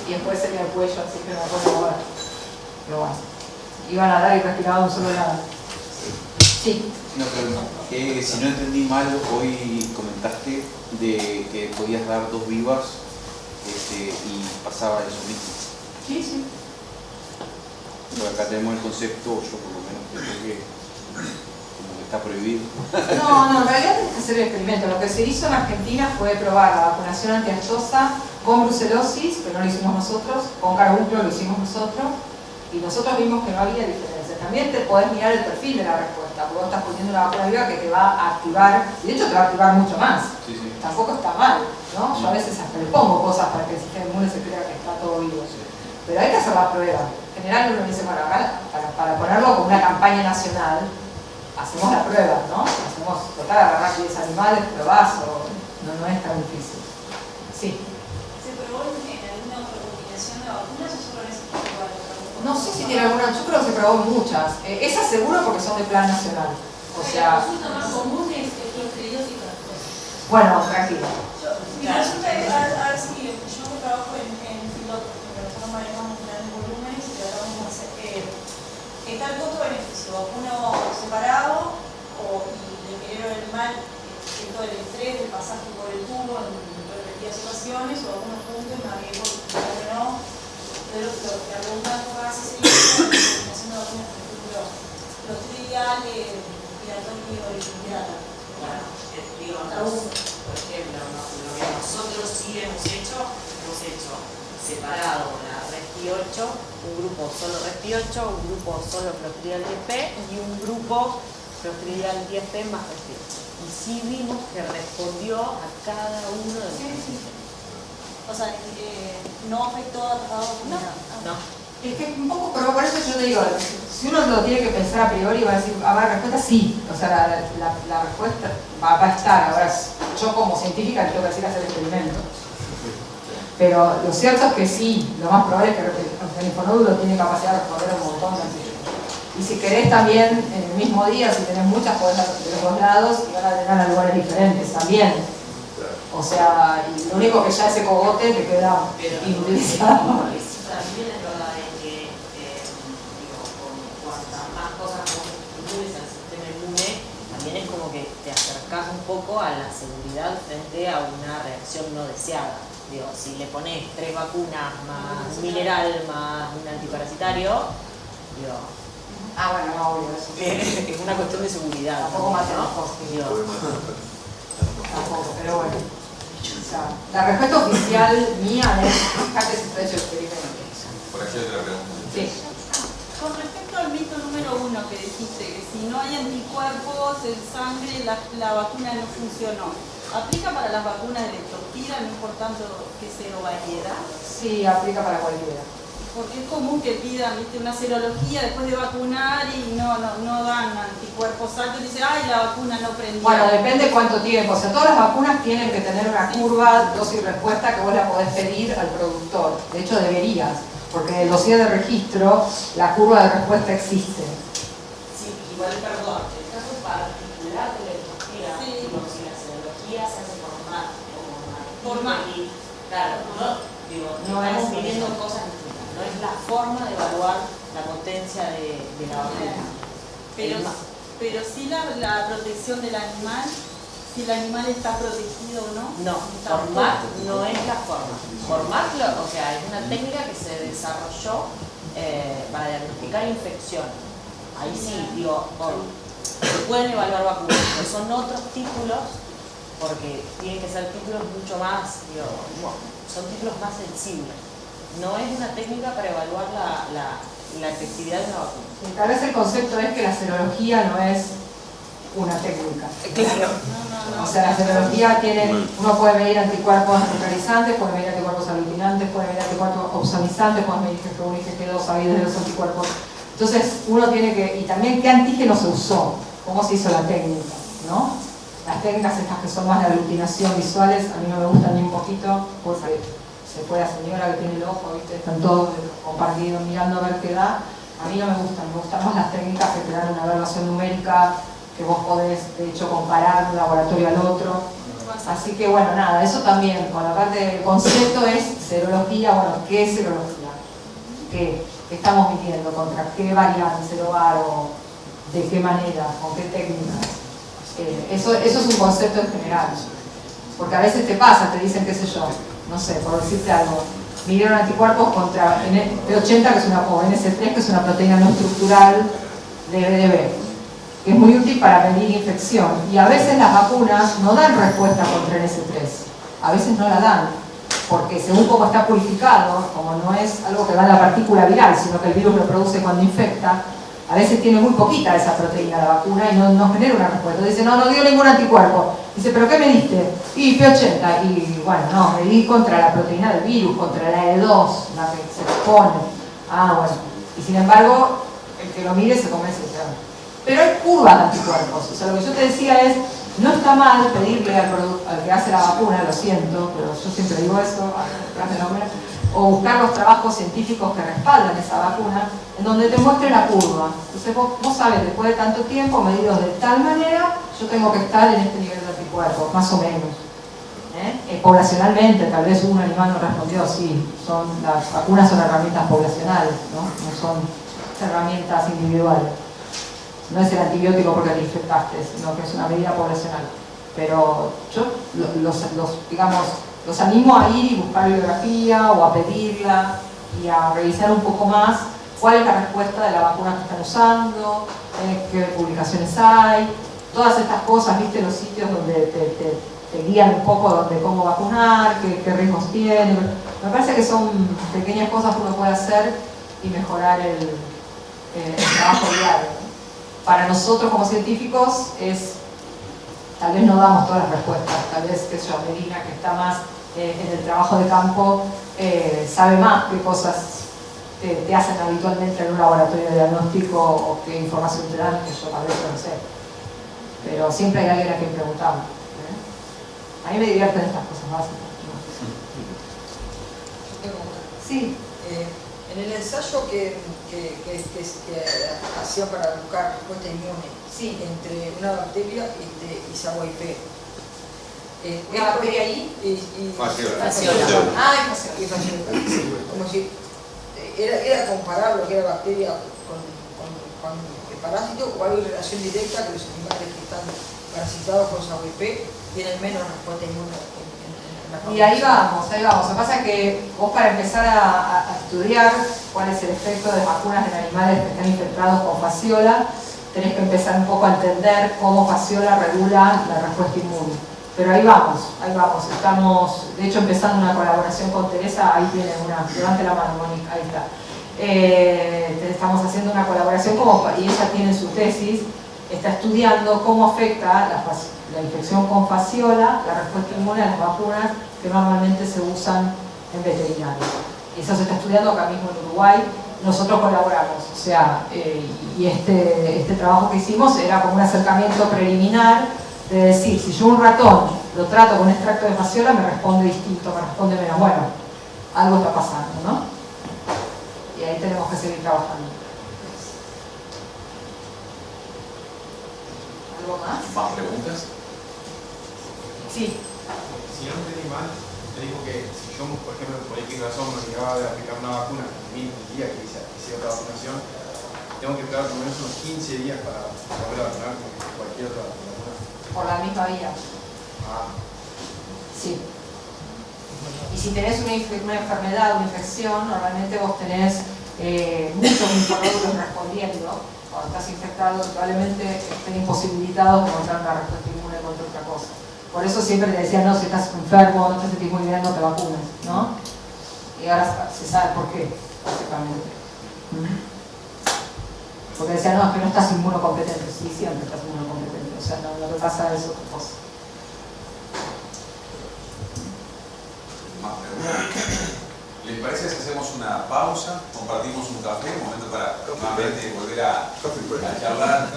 Y después se me el cuello, así que no me puedo mover. Pero bueno, iban a dar y respiraba de un solo lado. Sí. No, pero si no entendí mal, hoy comentaste de que podías dar 2 vivas y pasaba eso mismo. Sí, sí. Bueno, acá tenemos el concepto, yo por lo menos creo que como que está prohibido. No, en realidad tenés que hacer el experimento. Lo que se hizo en Argentina fue probar la vacunación antiaftosa con brucelosis, que no lo hicimos nosotros, con carbunclo lo hicimos nosotros, y nosotros vimos que no había diferencia. También te podés mirar el perfil de la respuesta, porque vos estás poniendo una vacuna viva que te va a activar, y de hecho te va a activar mucho más. Sí, sí. Tampoco está mal, ¿no? Yo a veces hasta le pongo cosas para que el sistema inmune se crea que está todo vivo. Sí. Pero hay que hacer la prueba. En general uno dice, bueno, acá, para ponerlo como una campaña nacional, hacemos la prueba, ¿no? Hacemos, total, agarrar 10 animales, probás, o no es tan difícil. Sí. ¿Se probó en alguna otra combinación de vacunas o solo en ese tipo de vacunas? No sé si tiene alguna, yo creo que se probó muchas. Esas seguro porque son de plan nacional. O sea. La consulta más común es clostridios y otras. Bueno, tranquilo. Mi consulta es, a ver si yo que trabajo en piloto, porque nosotros manejamos grandes volúmenes y tratamos de hacer ¿está el costo-beneficio? ¿Vacuno separado y le genero al animal todo el estrés del pasaje por el tubo en repetidas ocasiones o vacuno juntos y me arriesgo que no? Pero la pregunta que hace sería haciendo vacunas, por ejemplo, clostridial, respiratorio y pirata. Bueno, digo, por ejemplo, lo que nosotros sí hemos hecho separado la Respi 8, un grupo solo Respi 8, un grupo solo Clostridial 10P y un grupo Clostridial 10P más Respi 8. Y sí vimos que respondió a cada uno de los O sea, no afectó a cada vacuna. No. Es que un poco, pero por eso yo te digo, si uno lo tiene que pensar a priori, va a decir, a ver, respuesta sí, o sea, la respuesta va a estar. Ahora, yo como científica le tengo que decir hacer el experimento. Pero lo cierto es que sí, lo más probable es que el linfonódulo tiene capacidad de responder a un montón de antígenos. Y si querés también, en el mismo día, si tenés muchas, podés hacer de los dos lados y van a tener a lugares diferentes también. O sea, y lo único que ya ese cogote te queda inutilizado. También es verdad que, digo, con cuantas más cosas vos incluyes al sistema inmune, también es como que te acercás un poco a la seguridad frente a una reacción no deseada. Digo, si le pones 3 vacunas más un mineral más un antiparasitario, digo, bueno, no, obvio, eso. Es una cuestión de seguridad. Tampoco más ¿no? Tampoco, pero bueno. O sea, la respuesta oficial mía es, fíjate si está hecho el experimento. Por aquí hay otra pregunta. Sí. Con respecto al mito número 1 que dijiste, que si no hay anticuerpos en sangre, la vacuna no funcionó. ¿Aplica para las vacunas de leptospira, no importando que serovariedad? Sí, aplica para cualquiera. Porque es común que pidan, ¿viste?, una serología después de vacunar y no dan anticuerpos altos y dicen, ay, la vacuna no prendió. Bueno, depende cuánto tiempo. O sea, todas las vacunas tienen que tener una curva dosis-respuesta que vos la podés pedir al productor. De hecho, deberías, porque en el dossier de registro la curva de respuesta existe. Sí, igual, perdón, el caso particular de la leptospira, digo, si la serología se hace por más. Claro, no estamos midiendo cosas distintas. No es la forma de evaluar la potencia de la vacuna. Pero sí la protección del animal, si el animal está protegido o no. No, formar no es la forma. Formar, o sea, es una técnica que se desarrolló para diagnosticar infección. Ahí sí, digo, se pueden evaluar vacunas, pero son otros títulos, porque tienen que ser títulos mucho más, son títulos más sensibles. No es una técnica para evaluar la efectividad de una vacuna. Tal vez el concepto es que la serología no es una técnica. Claro. O sea, la serología tiene, uno puede medir anticuerpos neutralizantes, puede medir anticuerpos aglutinantes, puede medir anticuerpos opsonizantes, puede medir GG1 y GG2 sabidos de los anticuerpos. Entonces, uno tiene que, y también qué antígeno se usó, cómo se hizo la técnica, ¿no? Las técnicas estas que son más de aglutinación visuales, a mí no me gustan ni un poquito, porque se puede a señora que tiene el ojo, ¿viste? Están todos compartidos mirando a ver qué da. A mí no me gustan más las técnicas que te dan una evaluación numérica, que vos podés, de hecho, comparar de un laboratorio al otro. Así que, bueno, nada, eso también, con la parte del concepto es serología, bueno, ¿qué es serología? ¿Qué estamos midiendo? ¿Contra qué variante serovar o de qué manera? ¿Con qué técnica? Eso es un concepto en general. Porque a veces te pasa, te dicen, qué sé yo, no sé, por decirte algo, midieron anticuerpos contra P80, que es o NS3, que es una proteína no estructural de BDB, que es muy útil para medir infección. Y a veces las vacunas no dan respuesta contra NS3, a veces no la dan, porque según cómo está purificado, como no es algo que va en la partícula viral, sino que el virus lo produce cuando infecta, a veces tiene muy poquita esa proteína la vacuna y no genera una respuesta. Dice, no dio ningún anticuerpo. Dice, ¿pero qué mediste? Y P80. Y bueno, no, medí contra la proteína del virus, contra la E2, la que se expone. Bueno. Y sin embargo, el que lo mire se convence. Pero hay curvas de anticuerpos. O sea, lo que yo te decía es, no está mal pedirle al que hace la vacuna, lo siento, pero yo siempre digo eso, o buscar los trabajos científicos que respaldan esa vacuna, en donde te muestre la curva. Entonces vos sabes, después de tanto tiempo, medidos de tal manera, yo tengo que estar en este nivel de anticuerpos, más o menos. Poblacionalmente, tal vez un animal no respondió, sí, las vacunas son herramientas poblacionales, no son herramientas individuales. No es el antibiótico porque te infectaste, sino que es una medida poblacional. Pero yo los animo a ir y buscar bibliografía o a pedirla y a revisar un poco más cuál es la respuesta de la vacuna que están usando, qué publicaciones hay, todas estas cosas, viste, los sitios donde te guían un poco de cómo vacunar, qué riesgos tiene. Me parece que son pequeñas cosas que uno puede hacer y mejorar el trabajo diario. Para nosotros como científicos tal vez no damos todas las respuestas, tal vez, qué sé yo, Medina, que está más en el trabajo de campo, sabe más qué cosas te hacen habitualmente en un laboratorio de diagnóstico o qué información te dan, que yo tal vez no sé. Pero siempre hay alguien a quien preguntarle. A mí me divierten estas cosas básicas. Sí. En el ensayo que hacía para buscar respuesta inmune entre una bacteria y Saguaype. ¿Una bacteria ahí? Fasciola. Ah, y fasciola. Sí, como si era comparable lo que era bacteria con el parásito, o hay relación directa que los animales que están parasitados por Saguaype tienen menos respuesta inmune en la Y ahí vamos. Lo que pasa es que vos, para empezar a estudiar cuál es el efecto de vacunas en animales que están infectados con fasciola, tenés que empezar un poco a entender cómo fasciola regula la respuesta inmune. Pero ahí vamos. Estamos, de hecho, empezando una colaboración con Teresa. Ahí tiene una, levante la mano, Mónica, ahí está. Estamos haciendo una colaboración y ella tiene su tesis, está estudiando cómo afecta la infección con fasciola, la respuesta inmune a las vacunas que normalmente se usan en veterinaria. Y eso se está estudiando acá mismo en Uruguay. Nosotros colaboramos, o sea, y este trabajo que hicimos era como un acercamiento preliminar de decir, si yo un ratón lo trato con extracto de fasciola, me responde distinto, me responde menos. Bueno, algo está pasando, ¿no? Y ahí tenemos que seguir trabajando. ¿Algo más? ¿Más preguntas? Sí. Si no entendí mal, te dijo que si yo, por ejemplo, por X razón me llegaba de aplicar una vacuna el día que hice otra vacunación, tengo que esperar por lo menos unos 15 días para volver a vacunar con cualquier otra vacuna. Por la misma vía. Ah. Sí. Y si tenés una enfermedad, una infección, normalmente vos tenés muchos linfonódulos respondiendo. Cuando estás infectado, probablemente estén imposibilitados de encontrar una respuesta inmune contra otra cosa. Por eso siempre te decían, no, si estás enfermo, no te sentís muy bien, no te vacunes, ¿no? Y ahora se sabe por qué, básicamente. Porque decían, no, es que no estás inmunocompetente. Sí, siempre estás inmunocompetente. O sea, no te pasa eso otra cosa. Más preguntas. ¿Les parece si hacemos una pausa? Compartimos un café, un momento para nuevamente volver a charlar,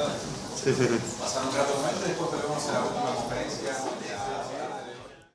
pasar un rato con ellos, después volvemos a la última conferencia.